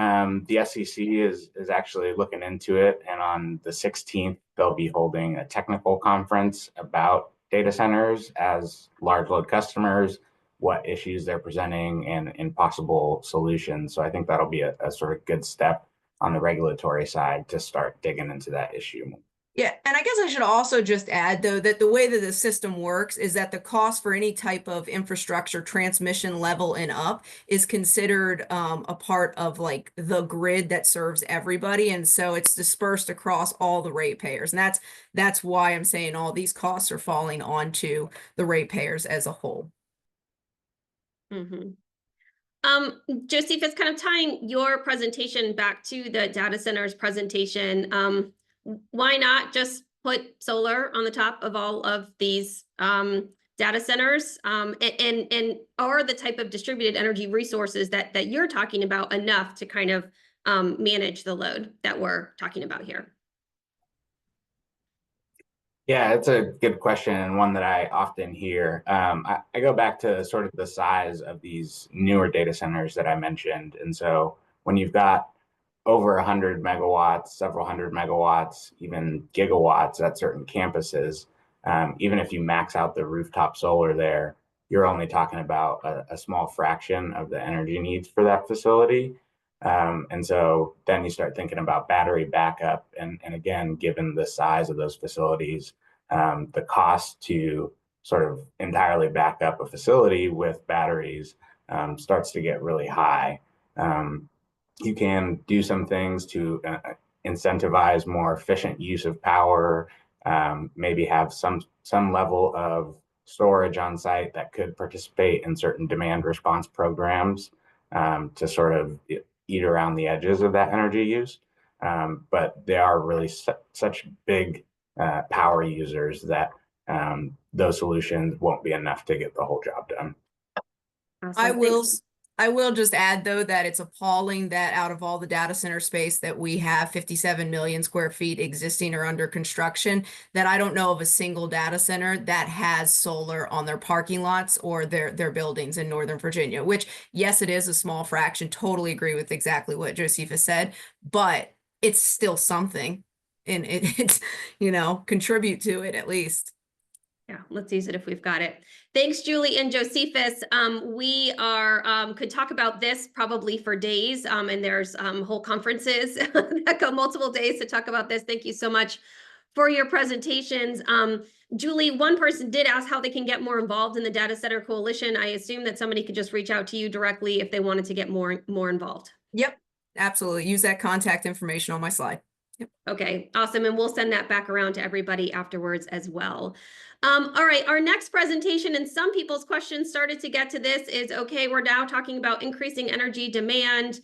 the SEC is actually looking into it, and on the 16th they'll be holding a technical conference about data centers as large load customers, what issues they're presenting, and possible solutions. So I think that'll be a sort of good step on the regulatory side to start digging into that issue. yeah, and I guess I should also just add, though, that the way that the system works is that the cost for any type of infrastructure transmission level and up is considered a part of like the grid that serves everybody. And so it's dispersed across all the ratepayers. And that's why I'm saying all these costs are falling onto the ratepayers as a whole. Mm-hmm. Josephus, kind of tying your presentation back to the data centers presentation, why not just put solar on the top of all of these data centers? And are the type of distributed energy resources that you're talking about enough to kind of manage the load that we're talking about here? Yeah, it's a good question, and one that I often hear. I go back to sort of the size of these newer data centers that I mentioned. And so when you've got over 100 megawatts, several hundred megawatts, even gigawatts at certain campuses, even if you max out the rooftop solar there, you're only talking about a small fraction of the energy needs for that facility. And so then you start thinking about battery backup. And again, given the size of those facilities, the cost to sort of entirely back up a facility with batteries starts to get really high. You can do some things to incentivize more efficient use of power, maybe have some level of storage on site that could participate in certain demand response programs to sort of eat around the edges of that energy use. But they are really such big power users that those solutions won't be enough to get the whole job done. Awesome. I will just add, though, that it's appalling that out of all the data center space that we have, 57 million square feet existing or under construction, that I don't know of a single data center that has solar on their parking lots or their buildings in Northern Virginia, which, yes, it is a small fraction. Totally agree with exactly what Josephus said, but it's still something, and it's, contribute to it at least. Yeah, let's use it if we've got it. Thanks, Julie and Josephus. We could talk about this probably for days, and there's whole conferences that go multiple days to talk about this. Thank you so much for your presentations. Julie, one person did ask how they can get more involved in the Data Center Coalition. I assume that somebody could just reach out to you directly if they wanted to get more involved. Yep, absolutely. Use that contact information on my slide. Yep. Okay, awesome. And we'll send that back around to everybody afterwards as well. All right, our next presentation, and some people's questions started to get to this, is okay, we're now talking about increasing energy demand.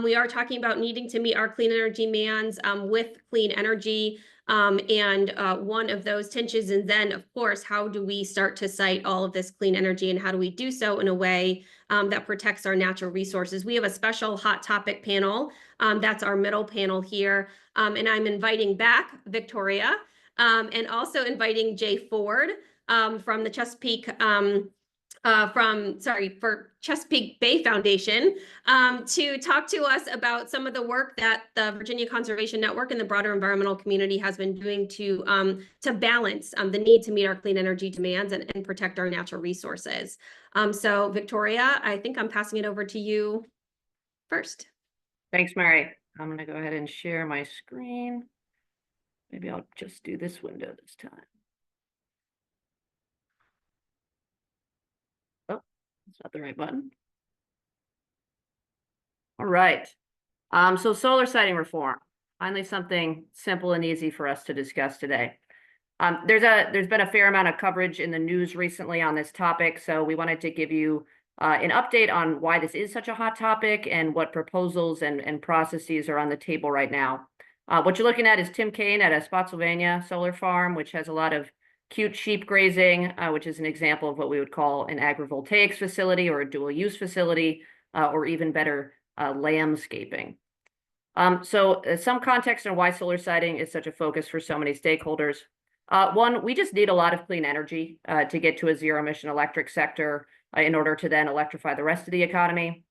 We are talking about needing to meet our clean energy demands with clean energy. And one of those tensions, and then of course, how do we start to cite all of this clean energy, and how do we do so in a way that protects our natural resources? We have a special hot topic panel. That's our middle panel here. And I'm inviting back Victoria and also inviting Jay Ford from the Chesapeake for Chesapeake Bay Foundation to talk to us about some of the work that the Virginia Conservation Network and the broader environmental community has been doing to balance the need to meet our clean energy demands and protect our natural resources. So Victoria, I think I'm passing it over to you first. Thanks, Mary. I'm going to go ahead and share my screen. Maybe I'll just do this window this time. Oh, that's not the right button. All right. So solar siting reform, finally something simple and easy for us to discuss today. There's been a fair amount of coverage in the news recently on this topic, so we wanted to give you an update on why this is such a hot topic and what proposals and processes are on the table right now. What you're looking at is Tim Kaine at a Spotsylvania solar farm, which has a lot of cute sheep grazing, which is an example of what we would call an agrivoltaics facility or a dual use facility, or even better, landscaping. So some context on why solar siting is such a focus for so many stakeholders. One, we just need a lot of clean energy to get to a zero emission electric sector in order to then electrify the rest of the economy.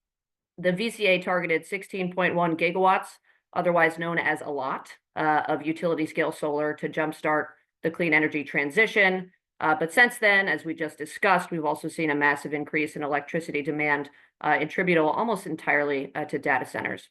The VCA targeted 16.1 gigawatts, otherwise known as a lot, of utility scale solar to jumpstart the clean energy transition. But since then, as we just discussed, we've also seen a massive increase in electricity demand attributable almost entirely to data centers.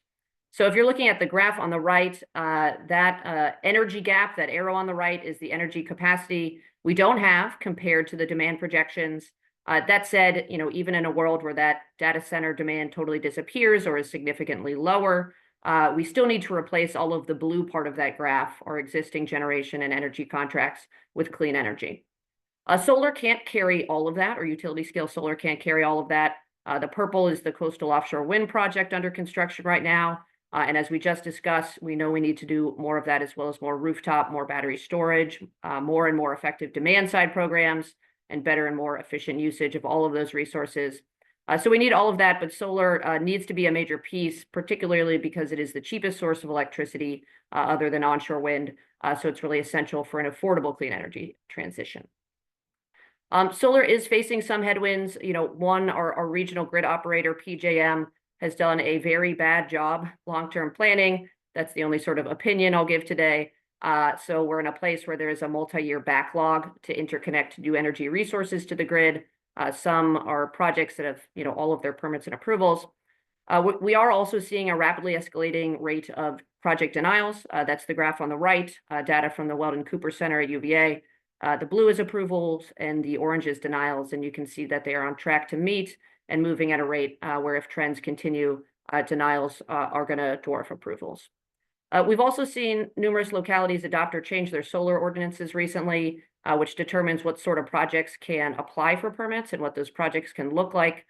So if you're looking at the graph on the right, that energy gap, that arrow on the right, is the energy capacity we don't have compared to the demand projections. That said, even in a world where that data center demand totally disappears or is significantly lower, we still need to replace all of the blue part of that graph, or existing generation and energy contracts, with clean energy. Solar can't carry all of that, or utility scale solar can't carry all of that. The purple is the coastal offshore wind project under construction right now. And as we just discussed, we know we need to do more of that, as well as more rooftop, more battery storage, more and more effective demand side programs, and better and more efficient usage of all of those resources. So we need all of that, but solar needs to be a major piece, particularly because it is the cheapest source of electricity other than onshore wind. So it's really essential for an affordable clean energy transition. Solar is facing some headwinds. One, our regional grid operator, PJM, has done a very bad job long-term planning. That's the only sort of opinion I'll give today. So we're in a place where there is a multi-year backlog to interconnect new energy resources to the grid. Some are projects that have, all of their permits and approvals. We are also seeing a rapidly escalating rate of project denials. That's the graph on the right, data from the Weldon Cooper Center at UVA. The blue is approvals and the orange is denials, and you can see that they are on track to meet and moving at a rate where, if trends continue, denials are going to dwarf approvals. We've also seen numerous localities adopt or change their solar ordinances recently, which determines what sort of projects can apply for permits and what those projects can look like.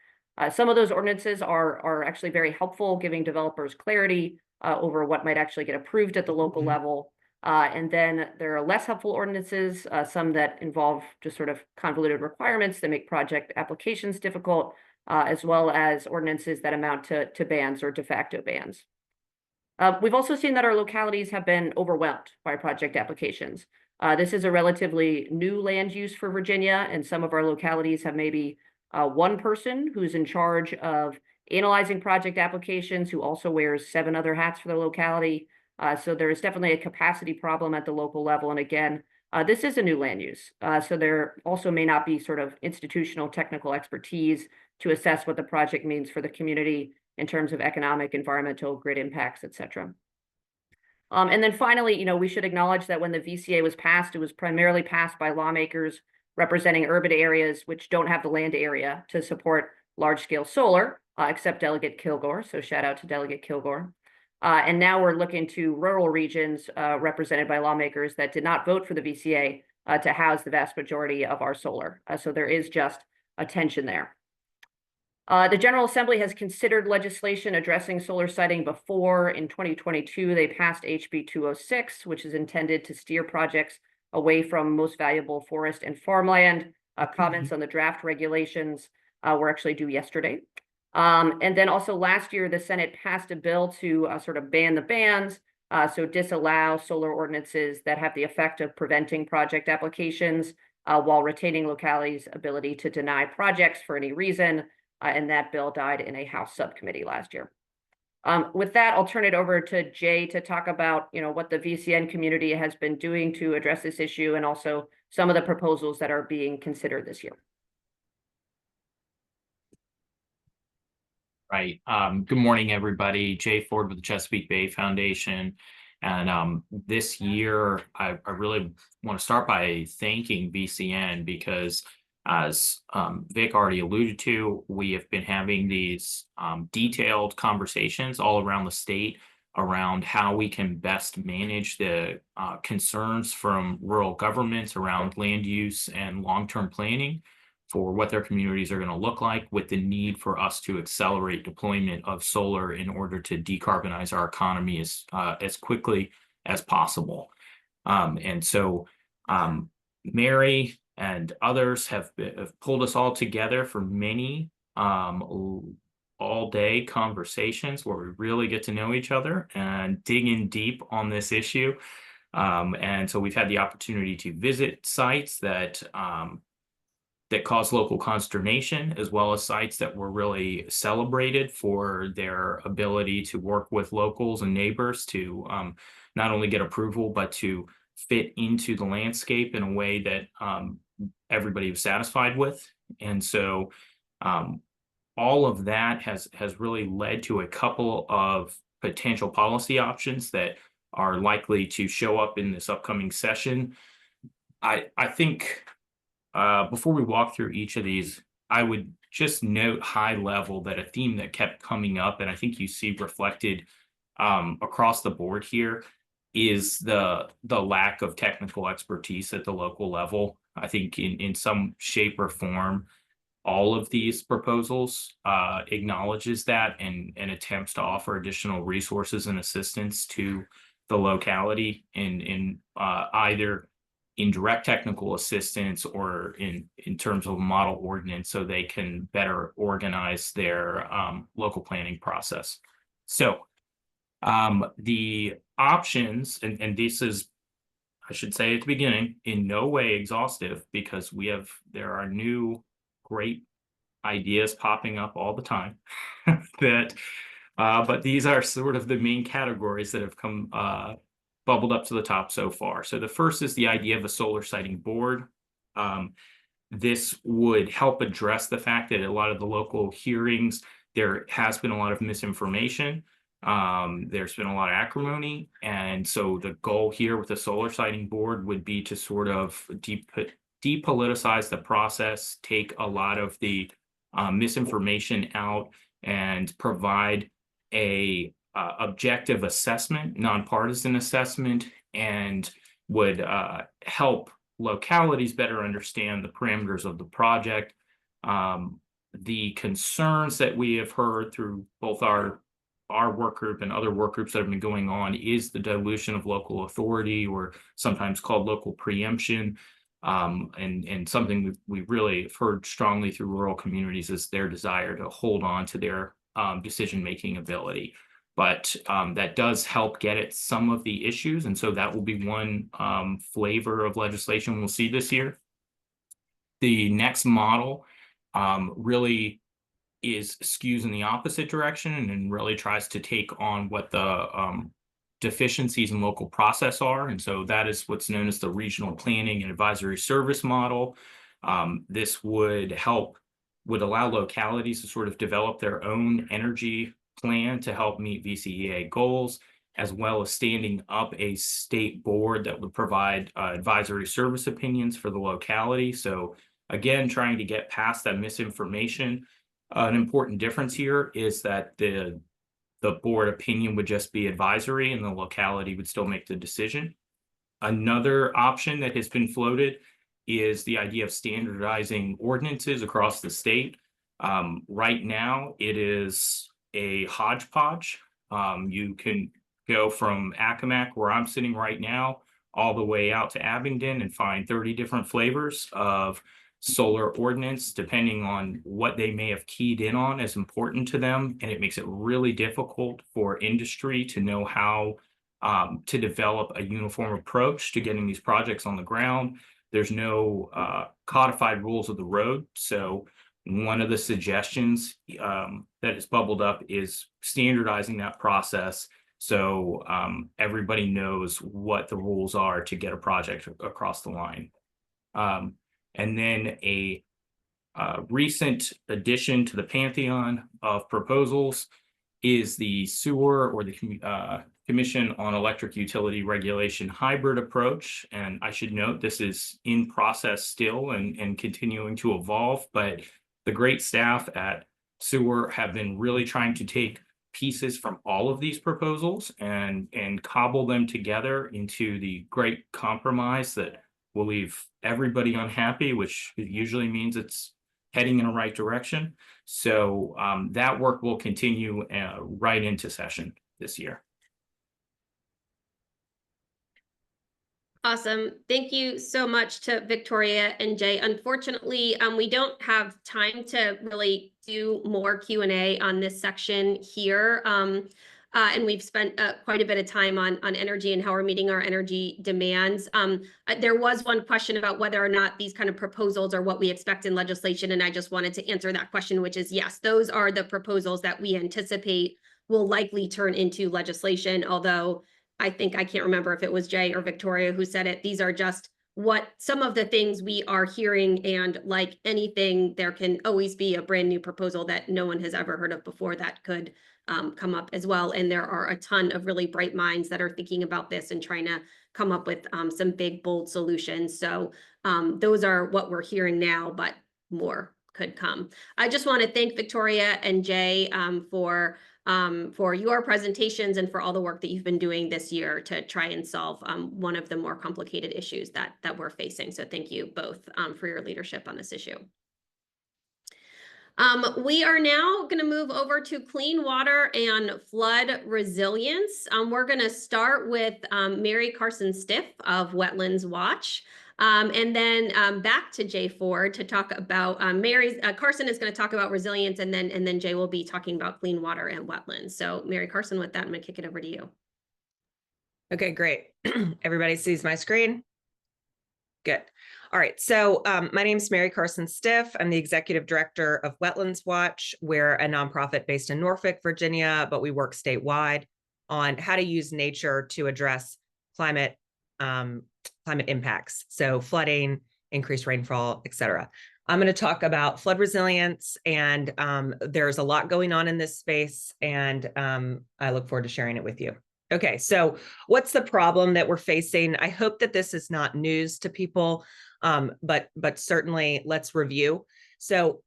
Some of those ordinances are actually very helpful, giving developers clarity over what might actually get approved at the local level. And then there are less helpful ordinances, some that involve just sort of convoluted requirements that make project applications difficult, as well as ordinances that amount to bans or de facto bans. We've also seen that our localities have been overwhelmed by project applications. This is a relatively new land use for Virginia, and some of our localities have maybe one person who's in charge of analyzing project applications, who also wears 7 other hats for the locality. So there is definitely a capacity problem at the local level. And again, this is a new land use. So there also may not be sort of institutional technical expertise to assess what the project means for the community in terms of economic, environmental, grid impacts, et cetera. And then finally, we should acknowledge that when the VCA was passed, it was primarily passed by lawmakers representing urban areas which don't have the land area to support large-scale solar, except Delegate Kilgore. So shout out to Delegate Kilgore. And now we're looking to rural regions represented by lawmakers that did not vote for the VCA to house the vast majority of our solar. So there is just a tension there. The General Assembly has considered legislation addressing solar siting before. In 2022, they passed HB 206, which is intended to steer projects away from most valuable forest and farmland. Comments on the draft regulations were actually due yesterday. And then also last year, the Senate passed a bill to sort of ban the bans, so disallow solar ordinances that have the effect of preventing project applications while retaining localities' ability to deny projects for any reason. And that bill died in a House subcommittee last year. With that, I'll turn it over to Jay to talk about, what the VCN community has been doing to address this issue, and also some of the proposals that are being considered this year. Right. Good morning, everybody. Jay Ford with the Chesapeake Bay Foundation. And this year, I really want to start by thanking VCN because, as Vic already alluded to, we have been having these detailed conversations all around the state around how we can best manage the concerns from rural governments around land use and long-term planning for what their communities are going to look like, with the need for us to accelerate deployment of solar in order to decarbonize our economy as quickly as possible. And so Mary and others have pulled us all together for many all-day conversations where we really get to know each other and dig in deep on this issue. And so we've had the opportunity to visit sites that caused local consternation, as well as sites that were really celebrated for their ability to work with locals and neighbors to not only get approval, but to fit into the landscape in a way that everybody was satisfied with. And so all of that has really led to a couple of potential policy options that are likely to show up in this upcoming session. I think before we walk through each of these, I would just note high level that a theme that kept coming up, and I think you see reflected across the board here, is the lack of technical expertise at the local level. I think in some shape or form, all of these proposals acknowledges that and attempts to offer additional resources and assistance to the locality in either indirect technical assistance or in terms of model ordinance, so they can better organize their local planning process. So the options, and this is, I should say at the beginning, in no way exhaustive, because there are new great ideas popping up all the time that but these are sort of the main categories that have come bubbled up to the top so far. So the first is the idea of a solar siting board. This would help address the fact that a lot of the local hearings, there has been a lot of misinformation. There's been a lot of acrimony. And so the goal here with the solar siting board would be to sort of depoliticize the process, take a lot of the misinformation out, and provide a objective assessment, nonpartisan assessment, and would help localities better understand the parameters of the project. The concerns that we have heard through both our work group and other work groups that have been going on is the dilution of local authority, or sometimes called local preemption. And something we really have heard strongly through rural communities is their desire to hold on to their decision-making ability. But that does help get at some of the issues. And so that will be one flavor of legislation we'll see this year. The next model really skews in the opposite direction and really tries to take on what the deficiencies in local process are. And so that is what's known as the regional planning and advisory service model. This would allow localities to sort of develop their own energy plan to help meet VCEA goals, as well as standing up a state board that would provide advisory service opinions for the locality. So again, trying to get past that misinformation. An important difference here is that the board opinion would just be advisory and the locality would still make the decision. Another option that has been floated is the idea of standardizing ordinances across the state. Right now, it is a hodgepodge. You can go from Accomack, where I'm sitting right now, all the way out to Abingdon and find 30 different flavors of solar ordinance, depending on what they may have keyed in on as important to them. And it makes it really difficult for industry to know how to develop a uniform approach to getting these projects on the ground. There's no codified rules of the road. So one of the suggestions that has bubbled up is standardizing that process, so everybody knows what the rules are to get a project across the line. And then a recent addition to the pantheon of proposals is the sewer, or the Commission on Electric Utility Regulation hybrid approach. And I should note, this is in process still and continuing to evolve, but the great staff at sewer have been really trying to take pieces from all of these proposals and cobble them together into the great compromise that will leave everybody unhappy, which usually means it's heading in the right direction. So that work will continue right into session this year. Awesome. Thank you so much to Victoria and Jay. Unfortunately, we don't have time to really do more Q&A on this section here. And we've spent quite a bit of time on energy and how we're meeting our energy demands. There was one question about whether or not these kind of proposals are what we expect in legislation, and I just wanted to answer that question, which is yes, those are the proposals that we anticipate will likely turn into legislation, although I can't remember if it was Jay or Victoria who said it. These are just what some of the things we are hearing, and like anything, there can always be a brand new proposal that no one has ever heard of before that could come up as well. And there are a ton of really bright minds that are thinking about this and trying to come up with some big, bold solutions. So those are what we're hearing now, but more could come. I just want to thank Victoria and Jay for your presentations and for all the work that you've been doing this year to try and solve one of the more complicated issues that we're facing. So thank you both for your leadership on this issue. We are now going to move over to clean water and flood resilience. We're going to start with Mary Carson-Stiff of Wetlands Watch. And then back to Jay Ford to talk about Carson is going to talk about resilience, and then Jay will be talking about clean water and wetlands. So Mary Carson, with that, I'm going to kick it over to you. Okay, great. Everybody sees my screen? Good. All right. So my name is Mary Carson-Stiff. I'm the executive director of Wetlands Watch. We're a nonprofit based in Norfolk, Virginia, but we work statewide on how to use nature to address climate impacts. So flooding, increased rainfall, et cetera. I'm going to talk about flood resilience, and there's a lot going on in this space, and I look forward to sharing it with you. Okay, so what's the problem that we're facing? I hope that this is not news to people, but certainly let's review. So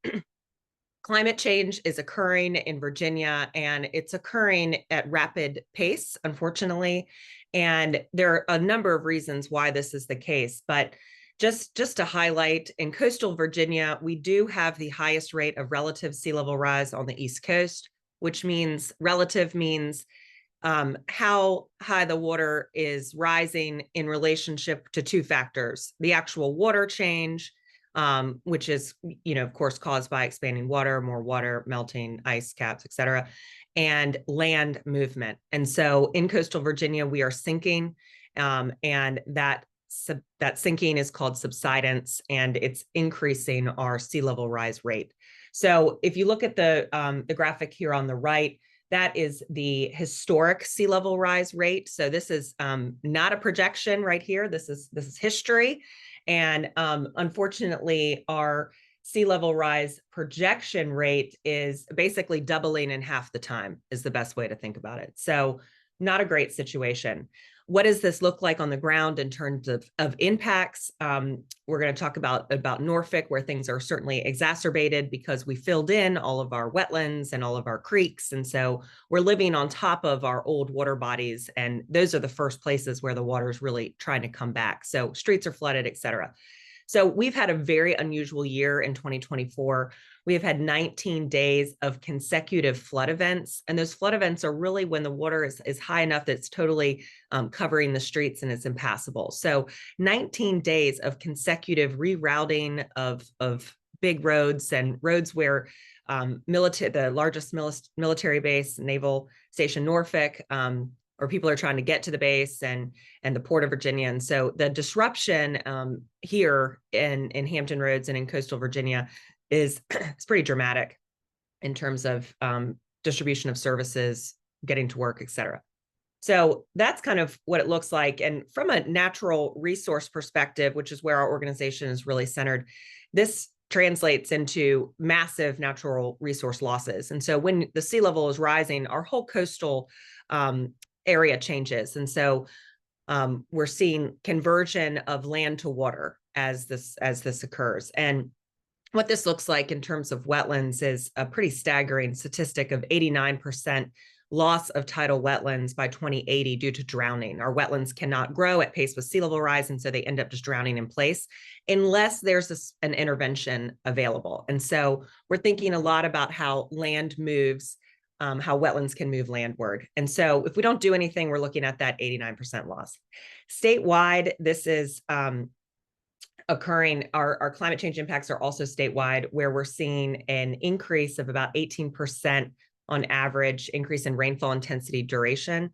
climate change is occurring in Virginia, and it's occurring at rapid pace, unfortunately. And there are a number of reasons why this is the case, but just to highlight, in coastal Virginia, we do have the highest rate of relative sea level rise on the East Coast, which means relative means how high the water is rising in relationship to two factors: the actual water change, which is, of course, caused by expanding water, more water, melting, ice caps, et cetera, and land movement. And so in coastal Virginia, we are sinking, and that sinking is called subsidence, and it's increasing our sea level rise rate. So if you look at the graphic here on the right, that is the historic sea level rise rate. So this is not a projection right here. This is history. And unfortunately, our sea level rise projection rate is basically doubling in half the time, is the best way to think about it. So not a great situation. What does this look like on the ground in terms of impacts? We're going to talk about Norfolk, where things are certainly exacerbated because we filled in all of our wetlands and all of our creeks. And so we're living on top of our old water bodies. And those are the first places where the water is really trying to come back. So streets are flooded, et cetera. So we've had a very unusual year in 2024. We have had 19 days of consecutive flood events. And those flood events are really when the water is high enough that it's totally covering the streets and it's impassable. So 19 days of consecutive rerouting of big roads, and roads where the largest military base, Naval Station Norfolk, or people are trying to get to the base, and the Port of Virginia. And so the disruption here in Hampton Roads and in coastal Virginia is it's pretty dramatic in terms of distribution of services, getting to work, et cetera. So that's kind of what it looks like. And from a natural resource perspective, which is where our organization is really centered, this translates into massive natural resource losses. And so when the sea level is rising, our whole coastal area changes. And so we're seeing conversion of land to water as this occurs. And what this looks like in terms of wetlands is a pretty staggering statistic of 89% loss of tidal wetlands by 2080 due to drowning. Our wetlands cannot grow at pace with sea level rise, and so they end up just drowning in place unless there's an intervention available. And so we're thinking a lot about how land moves, how wetlands can move landward. And so if we don't do anything, we're looking at that 89% loss. Statewide, this is occurring. Our climate change impacts are also statewide, where we're seeing an increase of about 18% on average increase in rainfall intensity, duration,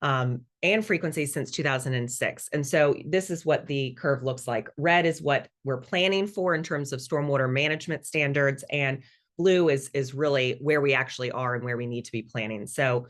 and frequency since 2006. And so this is what the curve looks like. Red is what we're planning for in terms of stormwater management standards, and blue is really where we actually are and where we need to be planning. So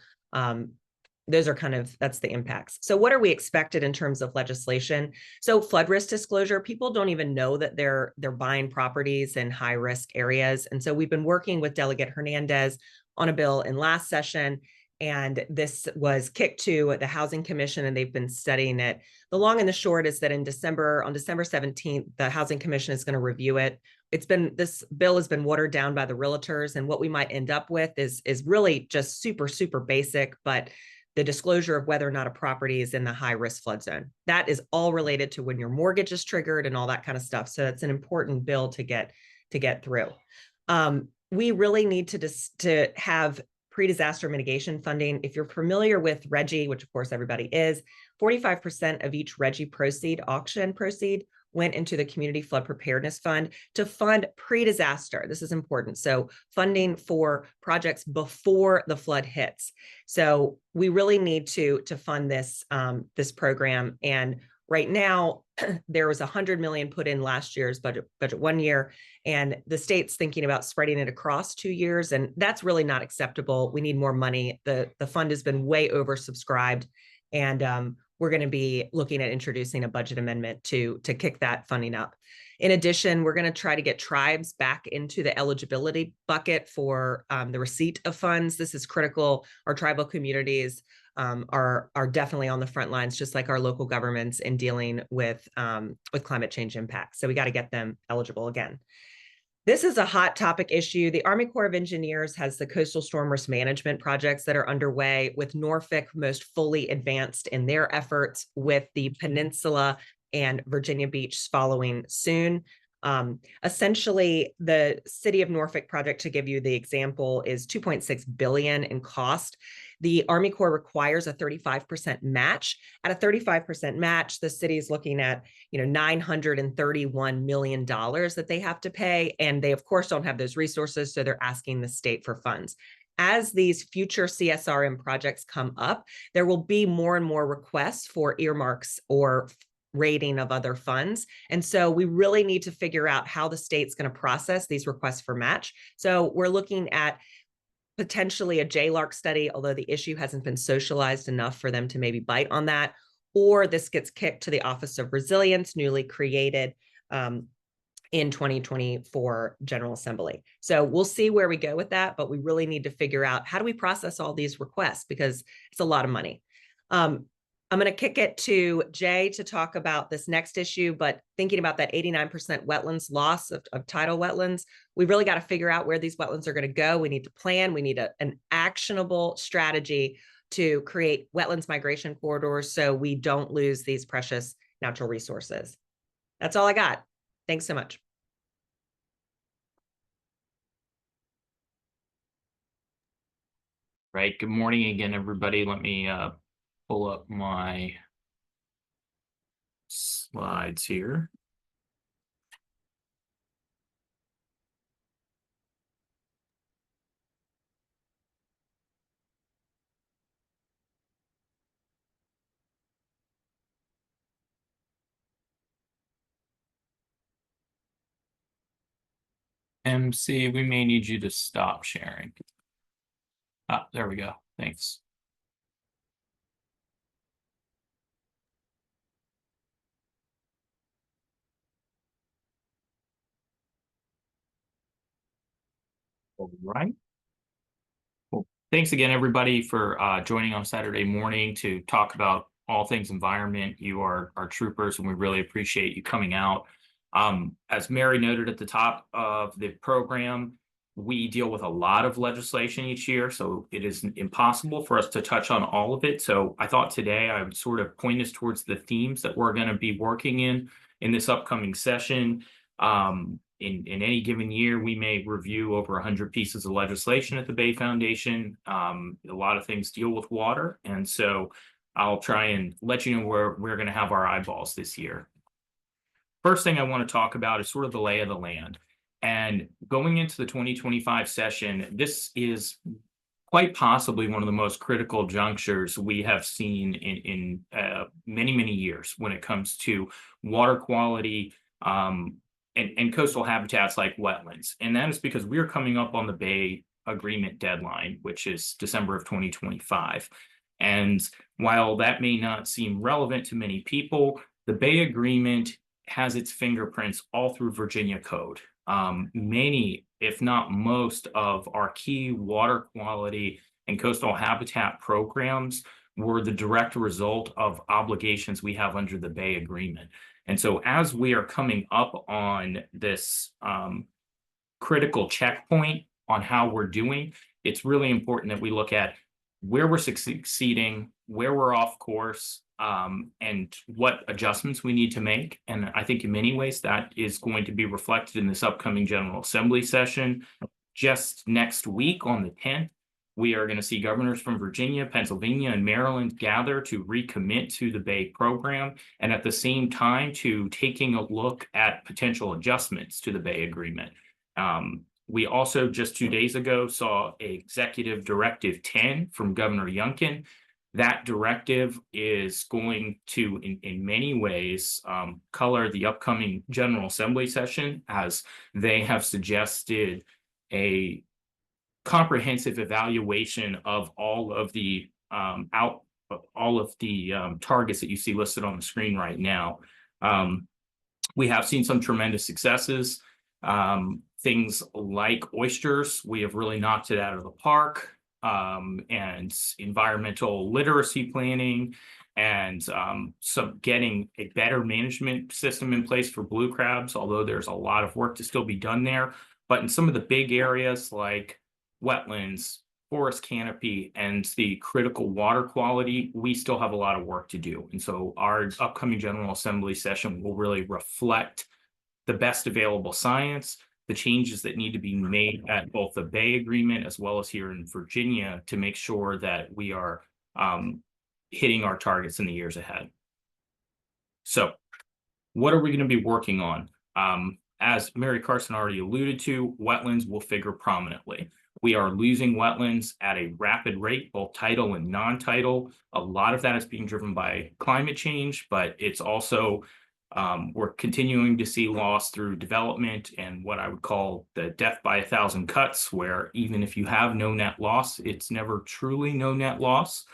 those are that's the impacts. So what are we expected in terms of legislation? So flood risk disclosure, people don't even know that they're buying properties in high risk areas. And so we've been working with Delegate Hernandez on a bill in last session, and this was kicked to the Housing Commission, and they've been studying it. The long and the short is that on December 17th, the Housing Commission is going to review it. This bill has been watered down by the realtors, and what we might end up with is really just super, super basic, but the disclosure of whether or not a property is in the high risk flood zone. That is all related to when your mortgage is triggered and all that kind of stuff. So it's an important bill to get through. We really need to have pre-disaster mitigation funding. If you're familiar with RGGI, which of course everybody is, 45% of each RGGI auction proceed went into the Community Flood Preparedness Fund to fund pre-disaster. This is important. So funding for projects before the flood hits. So we really need to fund this program. And right now, there was $100 million put in last year's budget 1 year, and the state's thinking about spreading it across 2 years, and that's really not acceptable. We need more money. The fund has been way oversubscribed, and we're going to be looking at introducing a budget amendment to kick that funding up. In addition, we're going to try to get tribes back into the eligibility bucket for the receipt of funds. This is critical. Our tribal communities are definitely on the front lines, just like our local governments, in dealing with climate change impacts. So we got to get them eligible again. This is a hot topic issue. The Army Corps of Engineers has the coastal storm risk management projects that are underway, with Norfolk most fully advanced in their efforts, with the Peninsula and Virginia Beach following soon. Essentially, the City of Norfolk project, to give you the example, is $2.6 billion in cost. The Army Corps requires a 35% match. At a 35% match, the city is looking at $931 million that they have to pay, and they of course don't have those resources, so they're asking the state for funds. As these future CSRM projects come up, there will be more and more requests for earmarks or rating of other funds. And so we really need to figure out how the state's going to process these requests for match. So we're looking at potentially a JLARC study, although the issue hasn't been socialized enough for them to maybe bite on that, or this gets kicked to the Office of Resilience, newly created in 2024 General Assembly. So we'll see where we go with that, but we really need to figure out, how do we process all these requests, because it's a lot of money. I'm going to kick it to Jay to talk about this next issue, but thinking about that 89% wetlands loss of tidal wetlands, we really got to figure out where these wetlands are going to go. We need to plan. We need an actionable strategy to create wetlands migration corridors so we don't lose these precious natural resources. That's all I got. Thanks so much. Right. Good morning again, everybody. Let me pull up my slides here. MC, we may need you to stop sharing. Ah, there we go. Thanks. All right. Well, thanks again, everybody, for joining on Saturday morning to talk about all things environment. You are our troopers, and we really appreciate you coming out. As Mary noted at the top of the program, We deal with a lot of legislation each year, so it is impossible for us to touch on all of it. So I thought today I would sort of point us towards the themes that we're going to be working in this upcoming session. In any given year, we may review over 100 pieces of legislation at the Bay Foundation. A lot of things deal with water, and so I'll try and let you know where we're going to have our eyeballs this year. First thing I want to talk about is sort of the lay of the land. And going into the 2025 session, this is quite possibly one of the most critical junctures we have seen in many, many years when it comes to water quality and coastal habitats like wetlands. And that is because we're coming up on the Bay Agreement deadline, which is December of 2025. And while that may not seem relevant to many people, the Bay Agreement has its fingerprints all through Virginia code. Many, if not most, of our key water quality and coastal habitat programs were the direct result of obligations we have under the Bay Agreement. And so as we are coming up on this critical checkpoint on how we're doing, it's really important that we look at where we're succeeding, where we're off course, and what adjustments we need to make. And I think in many ways that is going to be reflected in this upcoming General Assembly session. Just next week on the 10th, we are going to see governors from Virginia, Pennsylvania, and Maryland gather to recommit to the Bay program, and at the same time to taking a look at potential adjustments to the Bay Agreement. We also just 2 days ago saw Executive Directive 10 from Governor Youngkin. That directive is going to, in many ways, color the upcoming General Assembly session, as they have suggested a comprehensive evaluation of all of the targets that you see listed on the screen right now. We have seen some tremendous successes. Things like oysters, we have really knocked it out of the park. And environmental literacy planning, and getting a better management system in place for blue crabs, although there's a lot of work to still be done there. But in some of the big areas like wetlands, forest canopy, and the critical water quality, we still have a lot of work to do. And so our upcoming General Assembly session will really reflect the best available science, the changes that need to be made at both the Bay Agreement as well as here in Virginia to make sure that we are hitting our targets in the years ahead. So what are we going to be working on? As Mary Carson already alluded to, wetlands will figure prominently. We are losing wetlands at a rapid rate, both tidal and non-tidal. A lot of that is being driven by climate change, but it's also we're continuing to see loss through development and what I would call the death by 1,000 cuts, where even if you have no net loss, it's never truly no net loss.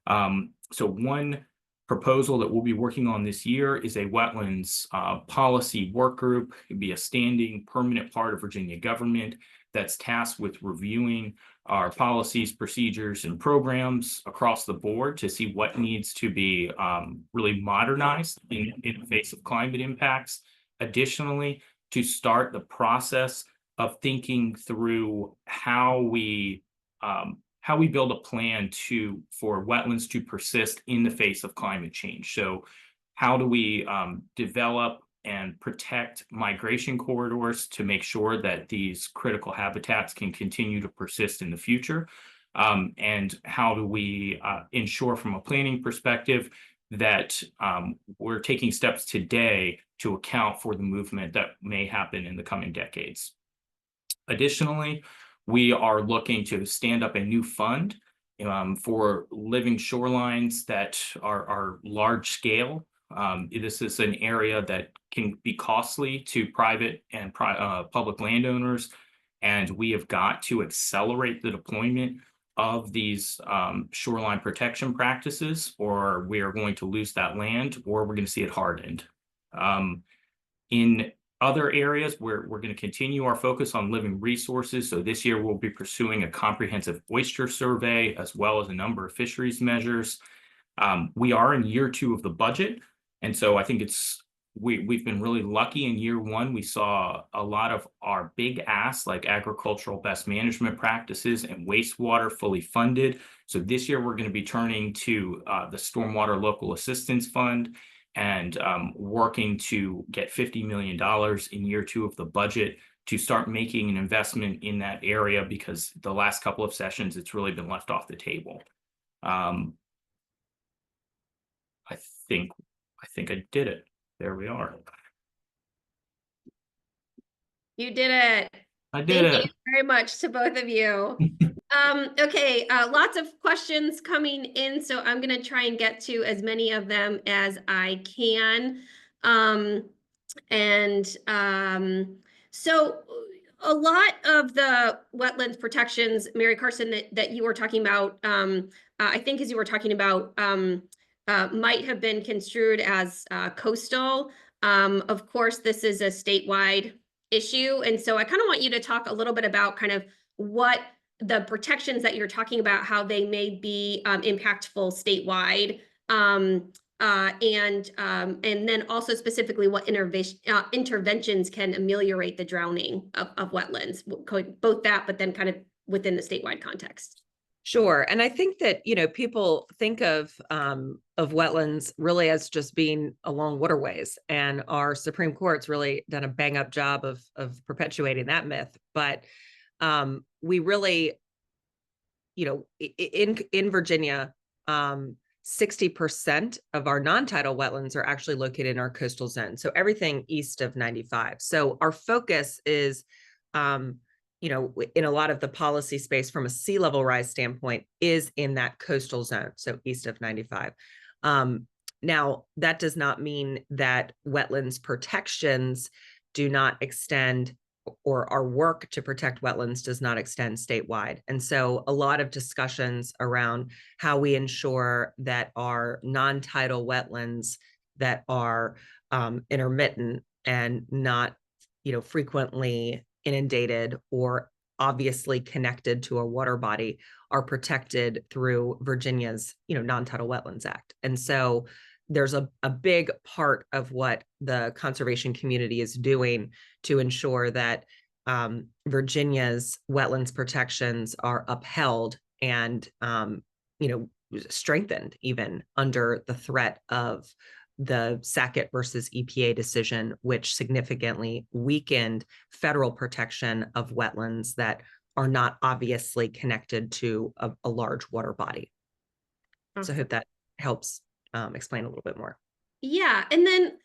So one proposal that we'll be working on this year is a wetlands policy work group. It'd be a standing permanent part of Virginia government that's tasked with reviewing our policies, procedures, and programs across the board to see what needs to be really modernized in the face of climate impacts. Additionally, to start the process of thinking through how we build a plan for wetlands to persist in the face of climate change. So how do we develop and protect migration corridors to make sure that these critical habitats can continue to persist in the future? And how do we ensure from a planning perspective that we're taking steps today to account for the movement that may happen in the coming decades? Additionally, we are looking to stand up a new fund for living shorelines that are large scale. This is an area that can be costly to private and public landowners, and we have got to accelerate the deployment of these shoreline protection practices, or we are going to lose that land, or we're going to see it hardened. In other areas, we're going to continue our focus on living resources. So this year we'll be pursuing a comprehensive oyster survey, as well as a number of fisheries measures. We are in year 2 of the budget. And so I think it's we've been really lucky in year one. We saw a lot of our big asks like agricultural best management practices and wastewater fully funded. So this year we're going to be turning to the Stormwater Local Assistance Fund and working to get $50 million in year two of the budget to start making an investment in that area, because the last couple of sessions it's really been left off the table. I think I did it. There we are. You did it. I did Thank it. you very much to both of you. Okay, lots of questions coming in, so I'm going to try and get to as many of them as I can. So a lot of the wetlands protections, Mary Carson, that you were talking about, I think as you were talking about, might have been construed as coastal. Of course, this is a statewide issue. And so I kind of want you to talk a little bit about kind of what the protections that you're talking about, how they may be impactful statewide. And then also specifically what interventions can ameliorate the drowning of wetlands, both that, but then kind of within the statewide context. Sure. And I think that, you know, people think of wetlands really as just being along waterways, and our Supreme Court's really done a bang up job of perpetuating that myth. But we really, you know, in Virginia, 60% of our non-tidal wetlands are actually located in our coastal zone. So everything east of 95. So our focus is, you know, in a lot of the policy space from a sea level rise standpoint is in that coastal zone. So east of 95. Now, that does not mean that wetlands protections do not extend, or our work to protect wetlands does not extend statewide. And so a lot of discussions around how we ensure that our non-tidal wetlands that are intermittent and not, you know, frequently inundated or obviously connected to a water body are protected through Virginia's, you know, Non-Tidal Wetlands Act. And so there's a big part of what the conservation community is doing to ensure that Virginia's wetlands protections are upheld and, you know, strengthened even under the threat of the Sackett versus EPA decision, which significantly weakened federal protection of wetlands that are not obviously connected to a large water body. So I hope that helps explain a little bit more. Yeah, and then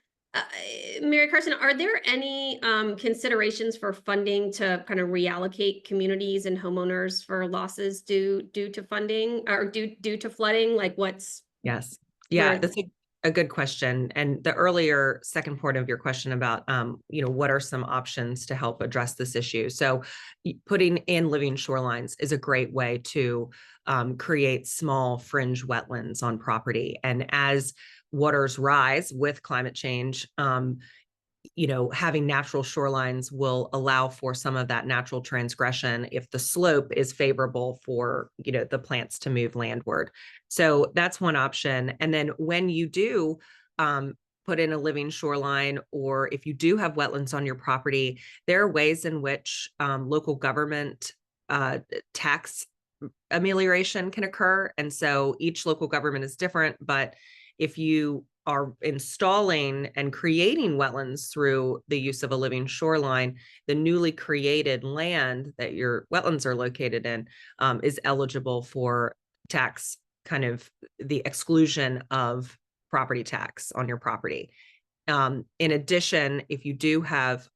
Mary Carson, are there any considerations for funding to kind of reallocate communities and homeowners for losses due to funding or due to flooding? Like what's Yes. Yeah, that's a good question. And the earlier second part of your question about, you know, what are some options to help address this issue? So putting in living shorelines is a great way to create small fringe wetlands on property. And as waters rise with climate change, you know, having natural shorelines will allow for some of that natural transgression if the slope is favorable for, you know, the plants to move landward. So that's one option. And then when you do put in a living shoreline, or if you do have wetlands on your property, there are ways in which local government tax amelioration can occur. And so each local government is different, but if you are installing and creating wetlands through the use of a living shoreline, the newly created land that your wetlands are located in is eligible for tax, kind of the exclusion of property tax on your property. In addition, if you do have,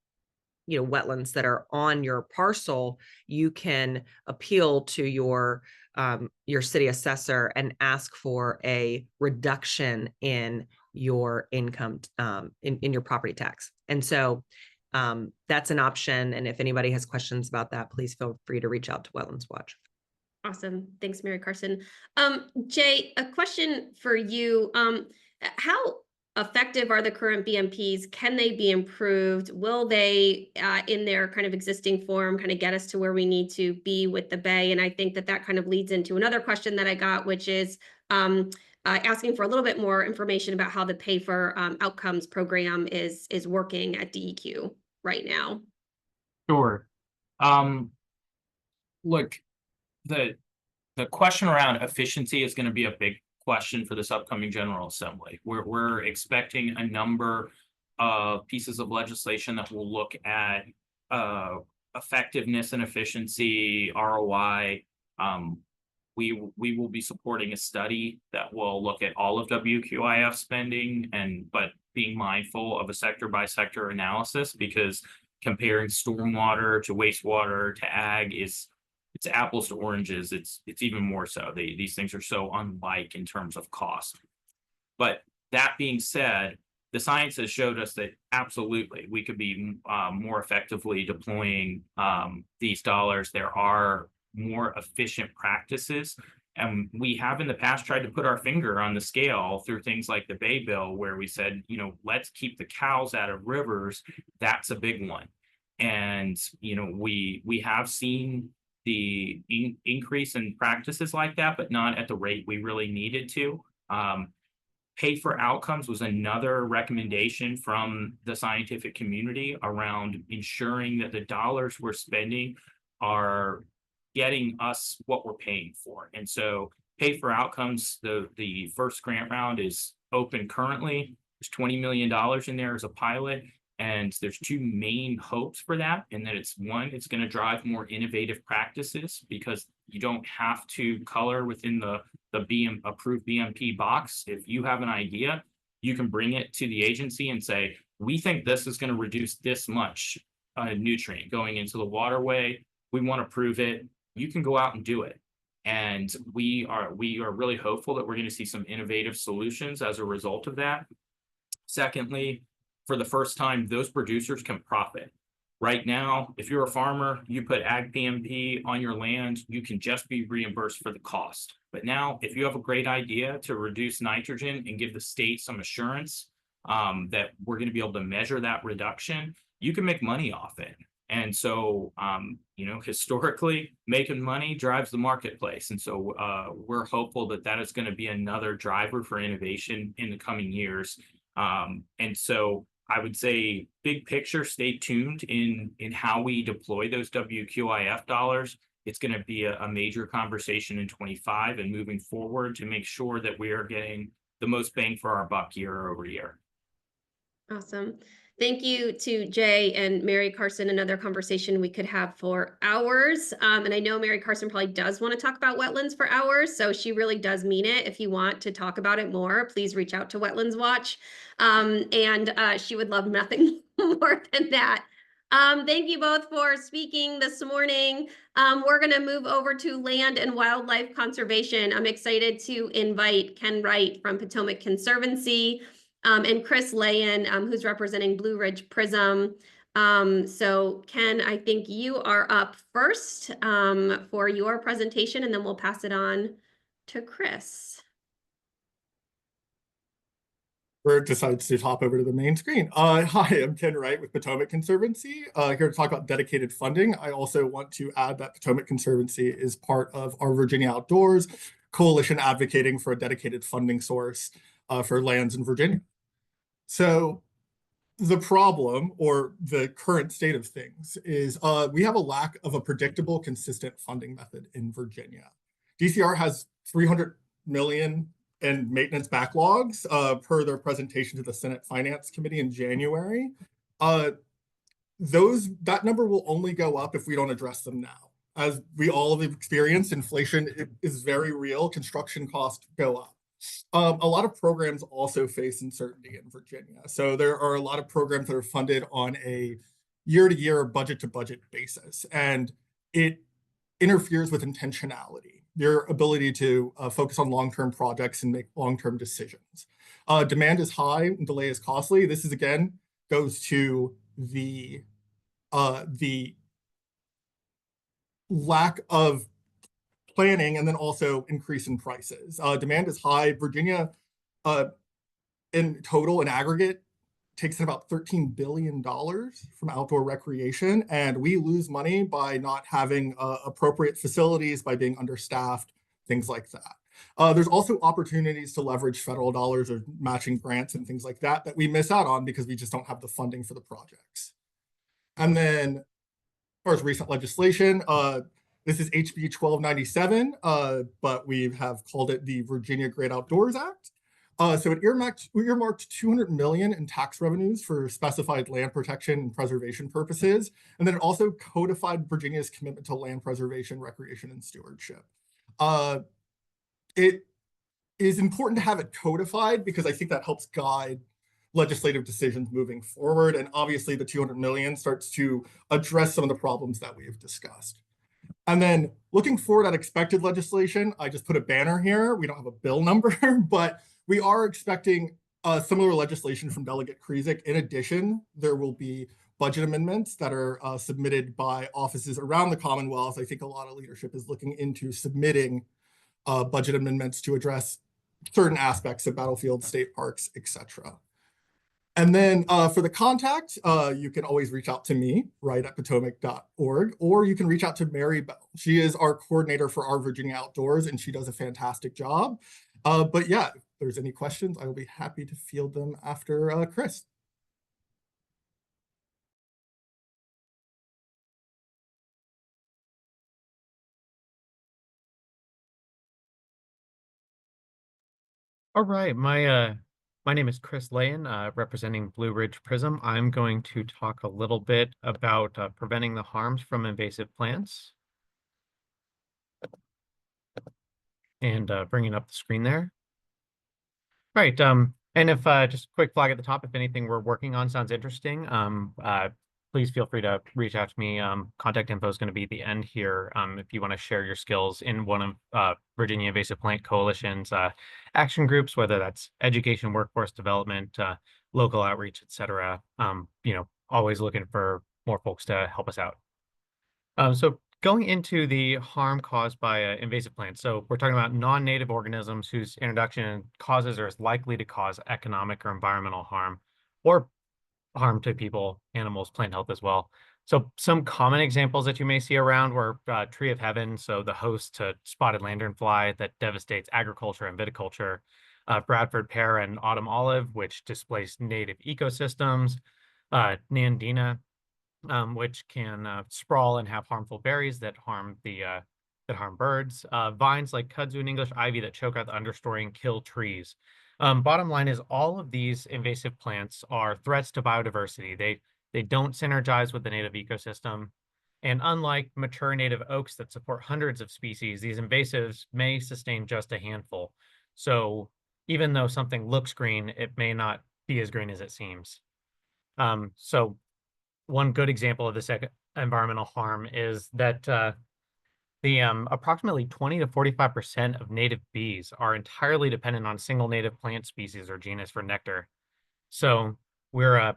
you know, wetlands that are on your parcel, you can appeal to your city assessor and ask for a reduction in your income in your property tax. And so that's an option. And if anybody has questions about that, please feel free to reach out to Wetlands Watch. Awesome. Thanks, Mary Carson. Jay, a question for you. How effective are the current BMPs? Can they be improved? Will they, in their kind of existing form, kind of get us to where we need to be with the Bay? And I think that kind of leads into another question that I got, which is, asking for a little bit more information about how the Pay for Outcomes program is working at DEQ right now. Sure. Look, the question around efficiency is going to be a big question for this upcoming General Assembly. We're expecting a number of pieces of legislation that will look at effectiveness and efficiency, ROI. We will be supporting a study that will look at all of WQIF spending, but being mindful of a sector by sector analysis, because comparing stormwater to wastewater to ag it's apples to oranges. It's even more so. These things are so unlike in terms of cost. But that being said, the science has showed us that absolutely we could be more effectively deploying these dollars. There are more efficient practices. And we have in the past tried to put our finger on the scale through things like the Bay Bill, where we said, let's keep the cows out of rivers. That's a big one. And, we have seen the increase in practices like that, but not at the rate we really needed to. Pay for Outcomes was another recommendation from the scientific community around ensuring that the dollars we're spending are getting us what we're paying for. And so Pay for Outcomes, the first grant round is open currently. There's $20 million in there as a pilot. And there's two main hopes for that. And that it's going to drive more innovative practices, because you don't have to color within the approved BMP box. If you have an idea, you can bring it to the agency and say, we think this is going to reduce this much nutrient going into the waterway. We want to prove it. You can go out and do it. And we are really hopeful that we're going to see some innovative solutions as a result of that. Secondly, for the first time, those producers can profit. Right now, if you're a farmer, you put ag PMP on your land, you can just be reimbursed for the cost. But now, if you have a great idea to reduce nitrogen and give the state some assurance that we're going to be able to measure that reduction, you can make money off it. And so, historically, making money drives the marketplace. And so we're hopeful that that is going to be another driver for innovation in the coming years. And so I would say big picture, stay tuned in how we deploy those WQIF dollars. It's going to be a major conversation in 25 and moving forward to make sure that we are getting the most bang for our buck year over year. Awesome. Thank you to Jay and Mary Carson. Another conversation we could have for hours. And I know Mary Carson probably does want to talk about wetlands for hours. So she really does mean it. If you want to talk about it more, please reach out to Wetlands Watch. And she would love nothing more than that. Thank you both for speaking this morning. We're going to move over to land and wildlife conservation. I'm excited to invite Ken Wright from Potomac Conservancy, and Chris Layan, who's representing Blue Ridge Prism. So Ken, I think you are up first for your presentation, and then we'll pass it on to Chris. Bird decides to hop over to the main screen. Hi, I'm Ken Wright with Potomac Conservancy, here to talk about dedicated funding. I also want to add that Potomac Conservancy is part of our Virginia Outdoors coalition advocating for a dedicated funding source for lands in Virginia. So the problem, or the current state of things, is we have a lack of a predictable, consistent funding method in Virginia. DCR has $300 million in maintenance backlogs per their presentation to the Senate Finance Committee in January. That number will only go up if we don't address them now. As we all have experienced, inflation is very real. Construction costs go up. A lot of programs also face uncertainty in Virginia. So there are a lot of programs that are funded on a year-to-year, budget-to-budget basis, and it interferes with intentionality, your ability to focus on long-term projects and make long-term decisions. Demand is high and delay is costly. This is, again, goes to the lack of planning, and then also increase in prices. Demand is high. Virginia, in total, in aggregate, takes in about $13 billion from outdoor recreation, and we lose money by not having appropriate facilities, by being understaffed, things like that. There's also opportunities to leverage federal dollars or matching grants and things like that we miss out on because we just don't have the funding for the projects. And then as far as recent legislation, this is HB 1297, but we have called it the Virginia Great Outdoors Act. So it earmarked 200 million in tax revenues for specified land protection and preservation purposes. And then it also codified Virginia's commitment to land preservation, recreation, and stewardship. It is important to have it codified because I think that helps guide legislative decisions moving forward. And obviously the 200 million starts to address some of the problems that we have discussed. And then looking forward at expected legislation, I just put a banner here. We don't have a bill number, but we are expecting similar legislation from Delegate Krizik. In addition, there will be budget amendments that are submitted by offices around the Commonwealth. I think a lot of leadership is looking into submitting budget amendments to address certain aspects of battlefields, state parks, etc. And then for the contact, you can always reach out to me, right at potomac.org, or you can reach out to Mary Bell. She is our coordinator for our Virginia Outdoors, and she does a fantastic job. But yeah, if there's any questions, I will be happy to field them after Chris. All right, my name is Chris Layen, representing Blue Ridge Prism. I'm going to talk a little bit about preventing the harms from invasive plants. And bringing up the screen there. Right, and if just a quick flag at the top, if anything we're working on sounds interesting, please feel free to reach out to me. Contact info is going to be at the end here. If you want to share your skills in one of Virginia Invasive Plant Coalition's action groups, whether that's education, workforce development, local outreach, etc. You know, always looking for more folks to help us out. So going into the harm caused by invasive plants. So we're talking about non-native organisms whose introduction causes or is likely to cause economic or environmental harm, or harm to people, animals, plant health as well. So some common examples that you may see around were tree of heaven, so the host to spotted lanternfly that devastates agriculture and viticulture, Bradford pear and autumn olive, which displace native ecosystems, nandina, which can sprawl and have harmful berries that harm birds, vines like kudzu and English ivy that choke out the understory and kill trees. Bottom line is all of these invasive plants are threats to biodiversity. They don't synergize with the native ecosystem. And unlike mature native oaks that support hundreds of species, these invasives may sustain just a handful. So even though something looks green, it may not be as green as it seems. So one good example of this environmental harm is that approximately 20 to 45% of native bees are entirely dependent on single native plant species or genus for nectar. So we're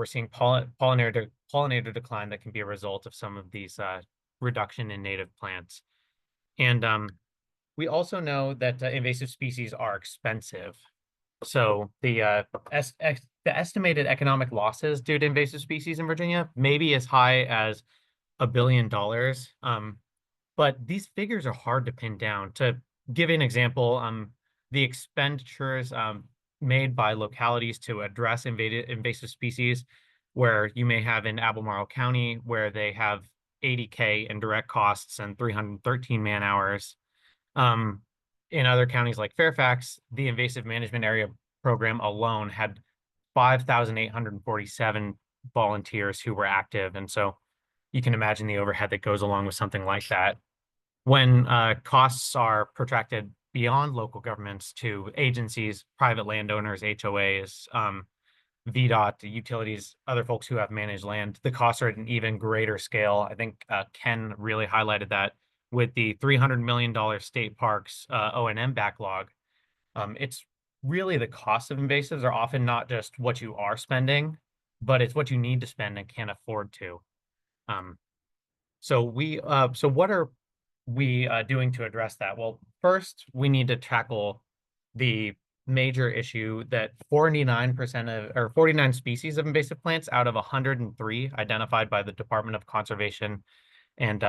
seeing pollinator decline that can be a result of some of these reduction in native plants. And we also know that invasive species are expensive. So the estimated economic losses due to invasive species in Virginia may be as high as $1 billion. But these figures are hard to pin down. To give an example, the expenditures made by localities to address invasive species, where you may have in Albemarle County, where they have $80K in direct costs and 313 man hours. In other counties like Fairfax, the invasive management area program alone had 5,847 volunteers who were active. And so you can imagine the overhead that goes along with something like that. When costs are protracted beyond local governments to agencies, private landowners, HOAs, VDOT, utilities, other folks who have managed land, the costs are at an even greater scale. I think Ken really highlighted that with the $300 million state parks O&M backlog. It's really the cost of invasives are often not just what you are spending, but it's what you need to spend and can't afford to. So what are we doing to address that? Well, first, we need to tackle the major issue that 49 species of invasive plants out of 103 identified by the Department of Conservation and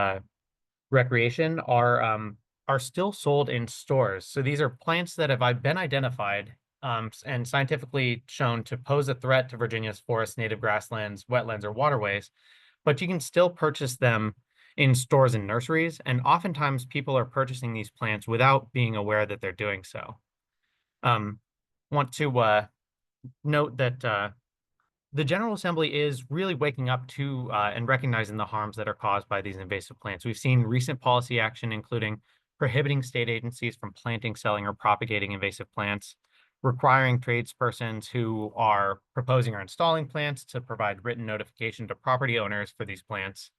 Recreation are are still sold in stores. So these are plants that have been identified and scientifically shown to pose a threat to Virginia's forests, native grasslands, wetlands, or waterways, but you can still purchase them in stores and nurseries. And oftentimes people are purchasing these plants without being aware that they're doing so. Want to note that the General Assembly is really waking up to and recognizing the harms that are caused by these invasive plants. We've seen recent policy action, including prohibiting state agencies from planting, selling, or propagating invasive plants, requiring tradespersons who are proposing or installing plants to provide written notification to property owners for these plants.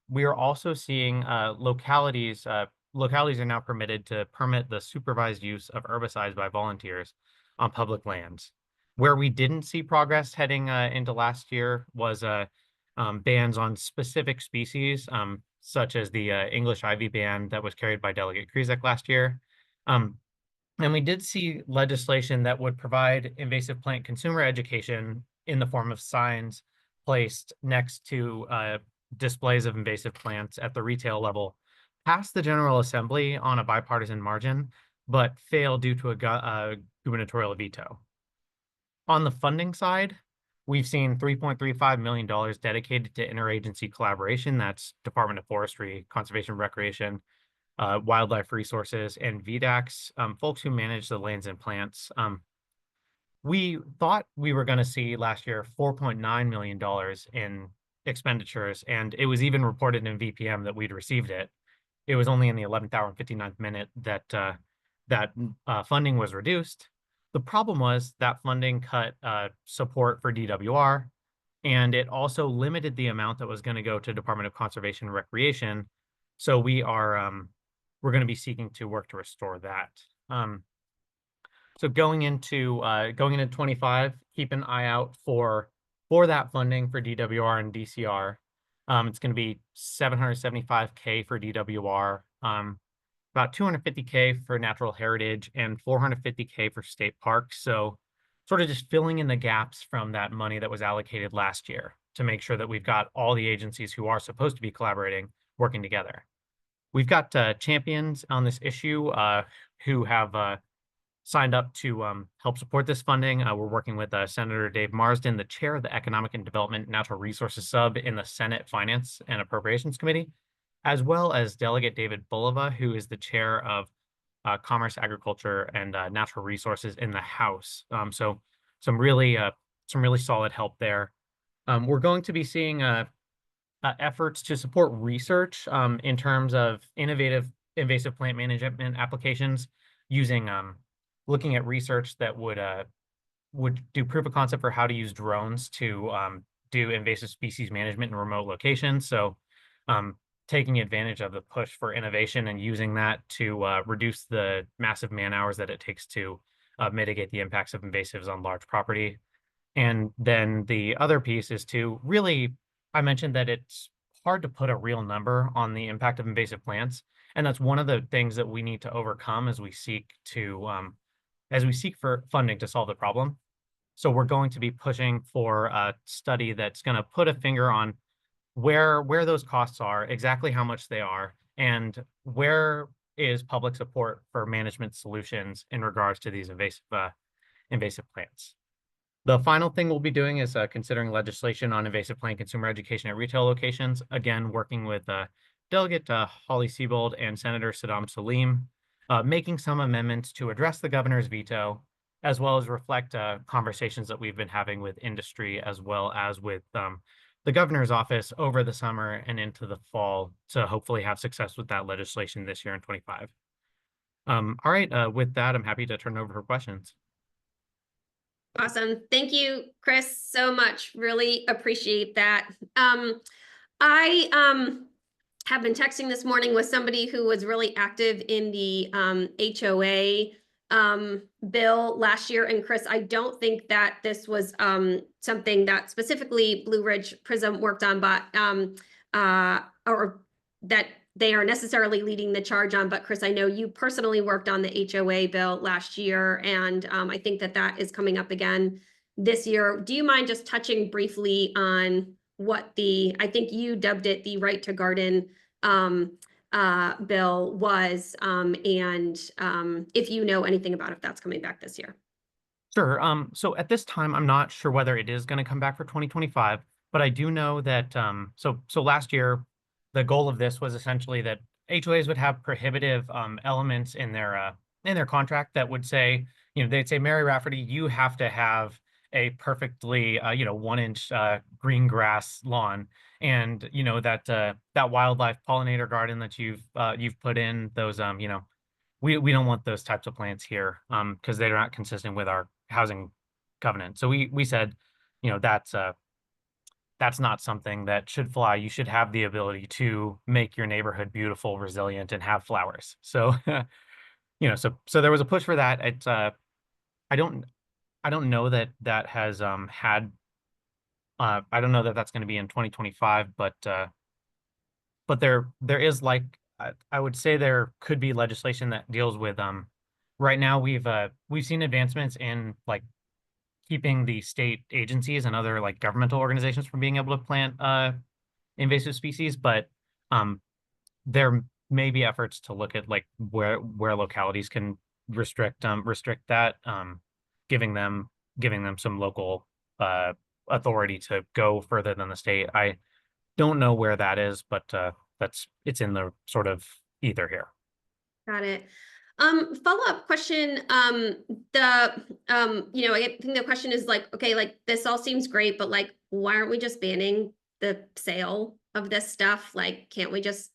We are also seeing localities are now permitted to permit the supervised use of herbicides by volunteers on public lands. Where we didn't see progress heading into last year was bans on specific species, such as the English ivy ban that was carried by Delegate Krizek last year. And we did see legislation that would provide invasive plant consumer education in the form of signs placed next to displays of invasive plants at the retail level, pass the General Assembly on a bipartisan margin, but fail due to a gubernatorial veto. On the funding side, we've seen $3.35 million dedicated to interagency collaboration. That's Department of Forestry, Conservation and Recreation, Wildlife Resources, and VDACs, folks who manage the lands and plants. We thought we were going to see last year $4.9 million in expenditures, and it was even reported in VPM that we'd received it. It was only in the 11th hour and 59th minute that funding was reduced. The problem was that funding cut support for DWR, and it also limited the amount that was going to go to Department of Conservation and Recreation. So we're going to be seeking to work to restore that. So going into 25, keep an eye out for that funding for DWR and DCR. It's going to be $775K for DWR, about $250K for natural heritage, and $450K for state parks. So sort of just filling in the gaps from that money that was allocated last year to make sure that we've got all the agencies who are supposed to be collaborating working together. We've got champions on this issue who have signed up to help support this funding. We're working with Senator Dave Marsden, the chair of the Economic and Development Natural Resources Sub in the Senate Finance and Appropriations Committee, as well as Delegate David Bulova, who is the chair of Commerce, Agriculture, and Natural Resources in the House. So some really solid help there. We're going to be seeing efforts to support research in terms of innovative invasive plant management applications using looking at research that would do proof of concept for how to use drones to do invasive species management in remote locations. So taking advantage of the push for innovation and using that to reduce the massive man hours that it takes to mitigate the impacts of invasives on large property. And then the other piece is to really, I mentioned that it's hard to put a real number on the impact of invasive plants. And that's one of the things that we need to overcome as we seek for funding to solve the problem. So we're going to be pushing for a study that's going to put a finger on where those costs are, exactly how much they are, and where is public support for management solutions in regards to these invasive plants. The final thing we'll be doing is considering legislation on invasive plant consumer education at retail locations. Again, working with Delegate Holly Siebold and Senator Saddam Salim, making some amendments to address the governor's veto, as well as reflect conversations that we've been having with industry, as well as with the governor's office over the summer and into the fall to hopefully have success with that legislation this year in 25. All right, with that, I'm happy to turn it over for questions. Awesome. Thank you, Chris, so much. Really appreciate that. I have been texting this morning with somebody who was really active in the HOA bill last year. And Chris, I don't think that this was something that specifically Blue Ridge Prism worked on, but or that they are necessarily leading the charge on. But Chris, I know you personally worked on the HOA bill last year, and I think that is coming up again this year. Do you mind just touching briefly on what I think you dubbed it the right to garden bill was, and if you know anything about if that's coming back this year. Sure. So at this time, I'm not sure whether it is going to come back for 2025, but I do know that so last year, the goal of this was essentially that HOAs would have prohibitive elements in their contract that would say, they'd say, Mary Rafferty, you have to have a perfectly 1-inch green grass lawn, and that wildlife pollinator garden that you've put in, those we don't want those types of plants here because they're not consistent with our housing covenant. So we said, that's not something that should fly. You should have the ability to make your neighborhood beautiful, resilient, and have flowers. So so there was a push for that. It's I don't know that that has had I don't know that that's going to be in 2025, but there is, like, I would say there could be legislation that deals with right now we've seen advancements in, like, keeping the state agencies and other, like, governmental organizations from being able to plant invasive species, but there may be efforts to look at, like, where localities can restrict that, giving them some local authority to go further than the state. I don't know where that is, but it's in the sort of ether here. Got it. Follow-up question. I think the question is like, okay, like this all seems great, but like, why aren't we just banning the sale of this stuff? Like, can't we just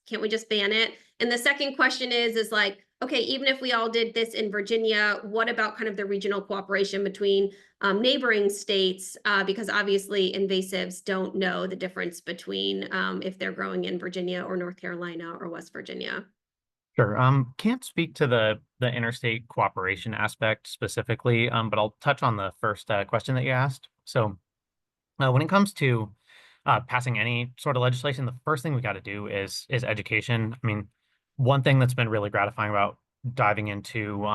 ban it? And the second question is like, okay, even if we all did this in Virginia, what about kind of the regional cooperation between neighboring states? Because obviously invasives don't know the difference between if they're growing in Virginia or North Carolina or West Virginia. Sure. Can't speak to the interstate cooperation aspect specifically, but I'll touch on the first question that you asked. So when it comes to passing any sort of legislation, the first thing we got to do is education. I mean, one thing that's been really gratifying about diving into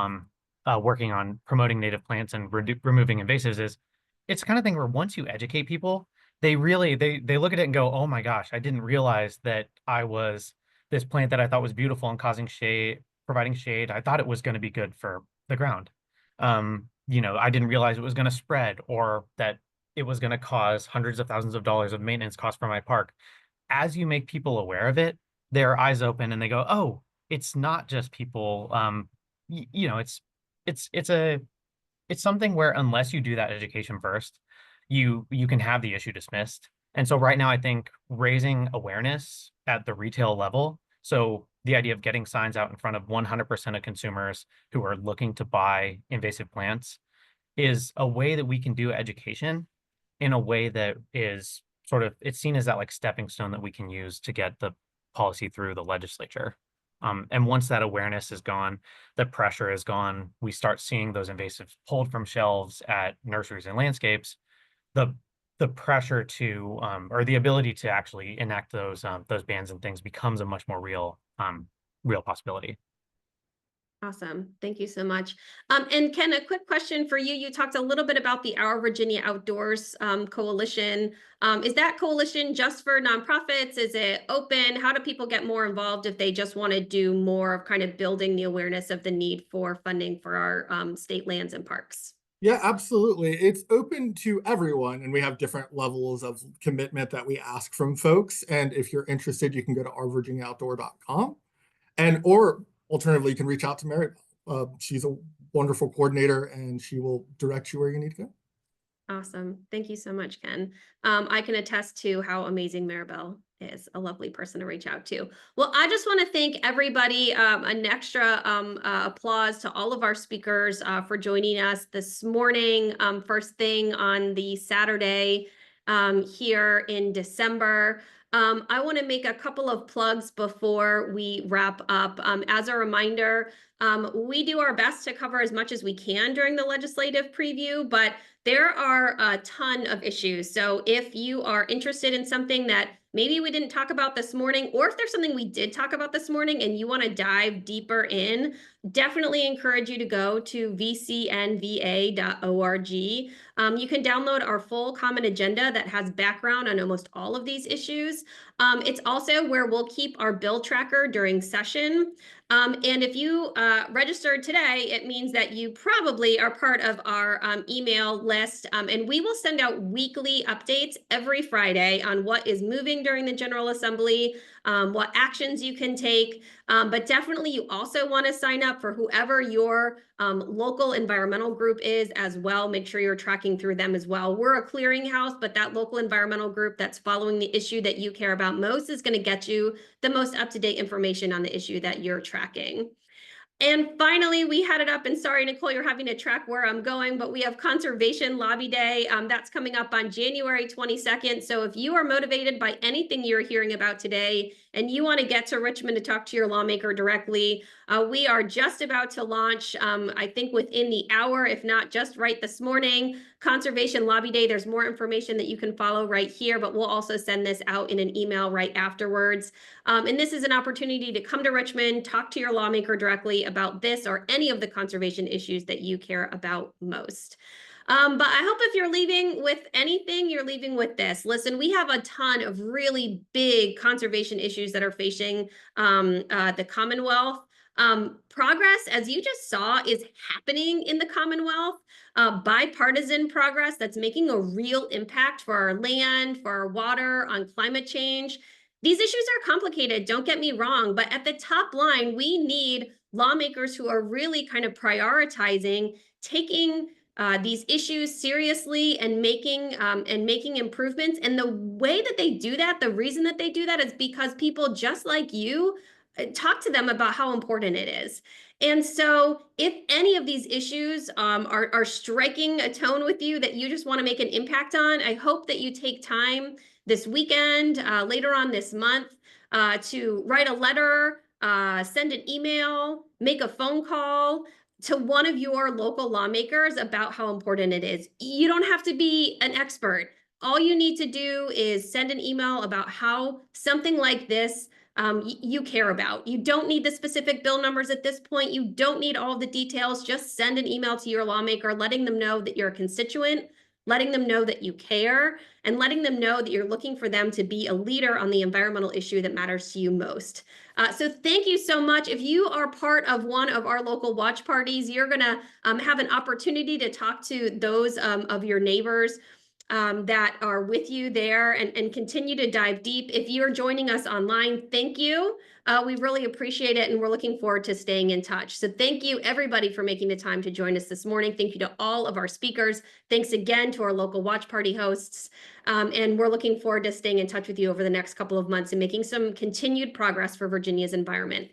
working on promoting native plants and removing invasives is it's the kind of thing where once you educate people, they really they look at it and go, oh my gosh, I didn't realize that this plant that I thought was beautiful and providing shade. I thought it was going to be good for the ground. I didn't realize it was going to spread, or that it was going to cause hundreds of thousands of dollars of maintenance costs for my park. As you make people aware of it, their eyes open and they go, oh, it's not just people. It's something where unless you do that education first, you can have the issue dismissed. And so right now, I think raising awareness at the retail level, so the idea of getting signs out in front of 100% of consumers who are looking to buy invasive plants, is a way that we can do education in a way that is sort of, it's seen as that like stepping stone that we can use to get the policy through the legislature. And once that awareness is gone, the pressure is gone, we start seeing those invasives pulled from shelves at nurseries and landscapes, the pressure to or the ability to actually enact those bans and things becomes a much more real possibility. Awesome. Thank you so much. And Ken, a quick question for you. You talked a little bit about the Our Virginia Outdoors coalition. Is that coalition just for nonprofits? Is it open? How do people get more involved if they just want to do more of kind of building the awareness of the need for funding for our state lands and parks? Yeah, absolutely. It's open to everyone, and we have different levels of commitment that we ask from folks. And if you're interested, you can go to ourvirginiaoutdoor.com, or alternatively, you can reach out to Mary. She's a wonderful coordinator, and she will direct you where you need to go. Awesome. Thank you so much, Ken. I can attest to how amazing Maribel is, a lovely person to reach out to. Well, I just want to thank everybody, an extra applause to all of our speakers for joining us this morning, first thing on the Saturday here in December. I want to make a couple of plugs before we wrap up. As a reminder, we do our best to cover as much as we can during the legislative preview, but there are a ton of issues. So if you are interested in something that maybe we didn't talk about this morning, or if there's something we did talk about this morning and you want to dive deeper in, definitely encourage you to go to vcnva.org. You can download our full common agenda that has background on almost all of these issues. It's also where we'll keep our bill tracker during session. And if you registered today, it means that you probably are part of our email list. And we will send out weekly updates every Friday on what is moving during the General Assembly, what actions you can take. But definitely you also want to sign up for whoever your local environmental group is as well. Make sure you're tracking through them as well. We're a clearinghouse, but that local environmental group that's following the issue that you care about most is going to get you the most up-to-date information on the issue that you're tracking. And finally, we had it up, and sorry, Nicole, you're having to track where I'm going, but we have Conservation Lobby Day. That's coming up on January 22nd. So if you are motivated by anything you're hearing about today, and you want to get to Richmond to talk to your lawmaker directly, we are just about to launch, I think within the hour, if not just right this morning, Conservation Lobby Day. There's more information that you can follow right here, but we'll also send this out in an email right afterwards. And this is an opportunity to come to Richmond, talk to your lawmaker directly about this or any of the conservation issues that you care about most. But I hope if you're leaving with anything, you're leaving with this. Listen, we have a ton of really big conservation issues that are facing the Commonwealth. Progress, as you just saw, is happening in the Commonwealth. Bipartisan progress that's making a real impact for our land, for our water, on climate change. These issues are complicated, don't get me wrong, but at the top line, we need lawmakers who are really kind of prioritizing taking these issues seriously and making improvements. And the way that they do that, the reason that they do that is because people just like you talk to them about how important it is. And so if any of these issues are striking a tone with you that you just want to make an impact on, I hope that you take time this weekend, later on this month, to write a letter, send an email, make a phone call to one of your local lawmakers about how important it is. You don't have to be an expert. All you need to do is send an email about how something like this you care about. You don't need the specific bill numbers at this point. You don't need all the details. Just send an email to your lawmaker, letting them know that you're a constituent, letting them know that you care, and letting them know that you're looking for them to be a leader on the environmental issue that matters to you most. So thank you so much. If you are part of one of our local watch parties, you're going to have an opportunity to talk to those of your neighbors that are with you there and continue to dive deep. If you're joining us online, thank you. We really appreciate it, and we're looking forward to staying in touch. So thank you, everybody, for making the time to join us this morning. Thank you to all of our speakers. Thanks again to our local watch party hosts. And we're looking forward to staying in touch with you over the next couple of months and making some continued progress for Virginia's environment.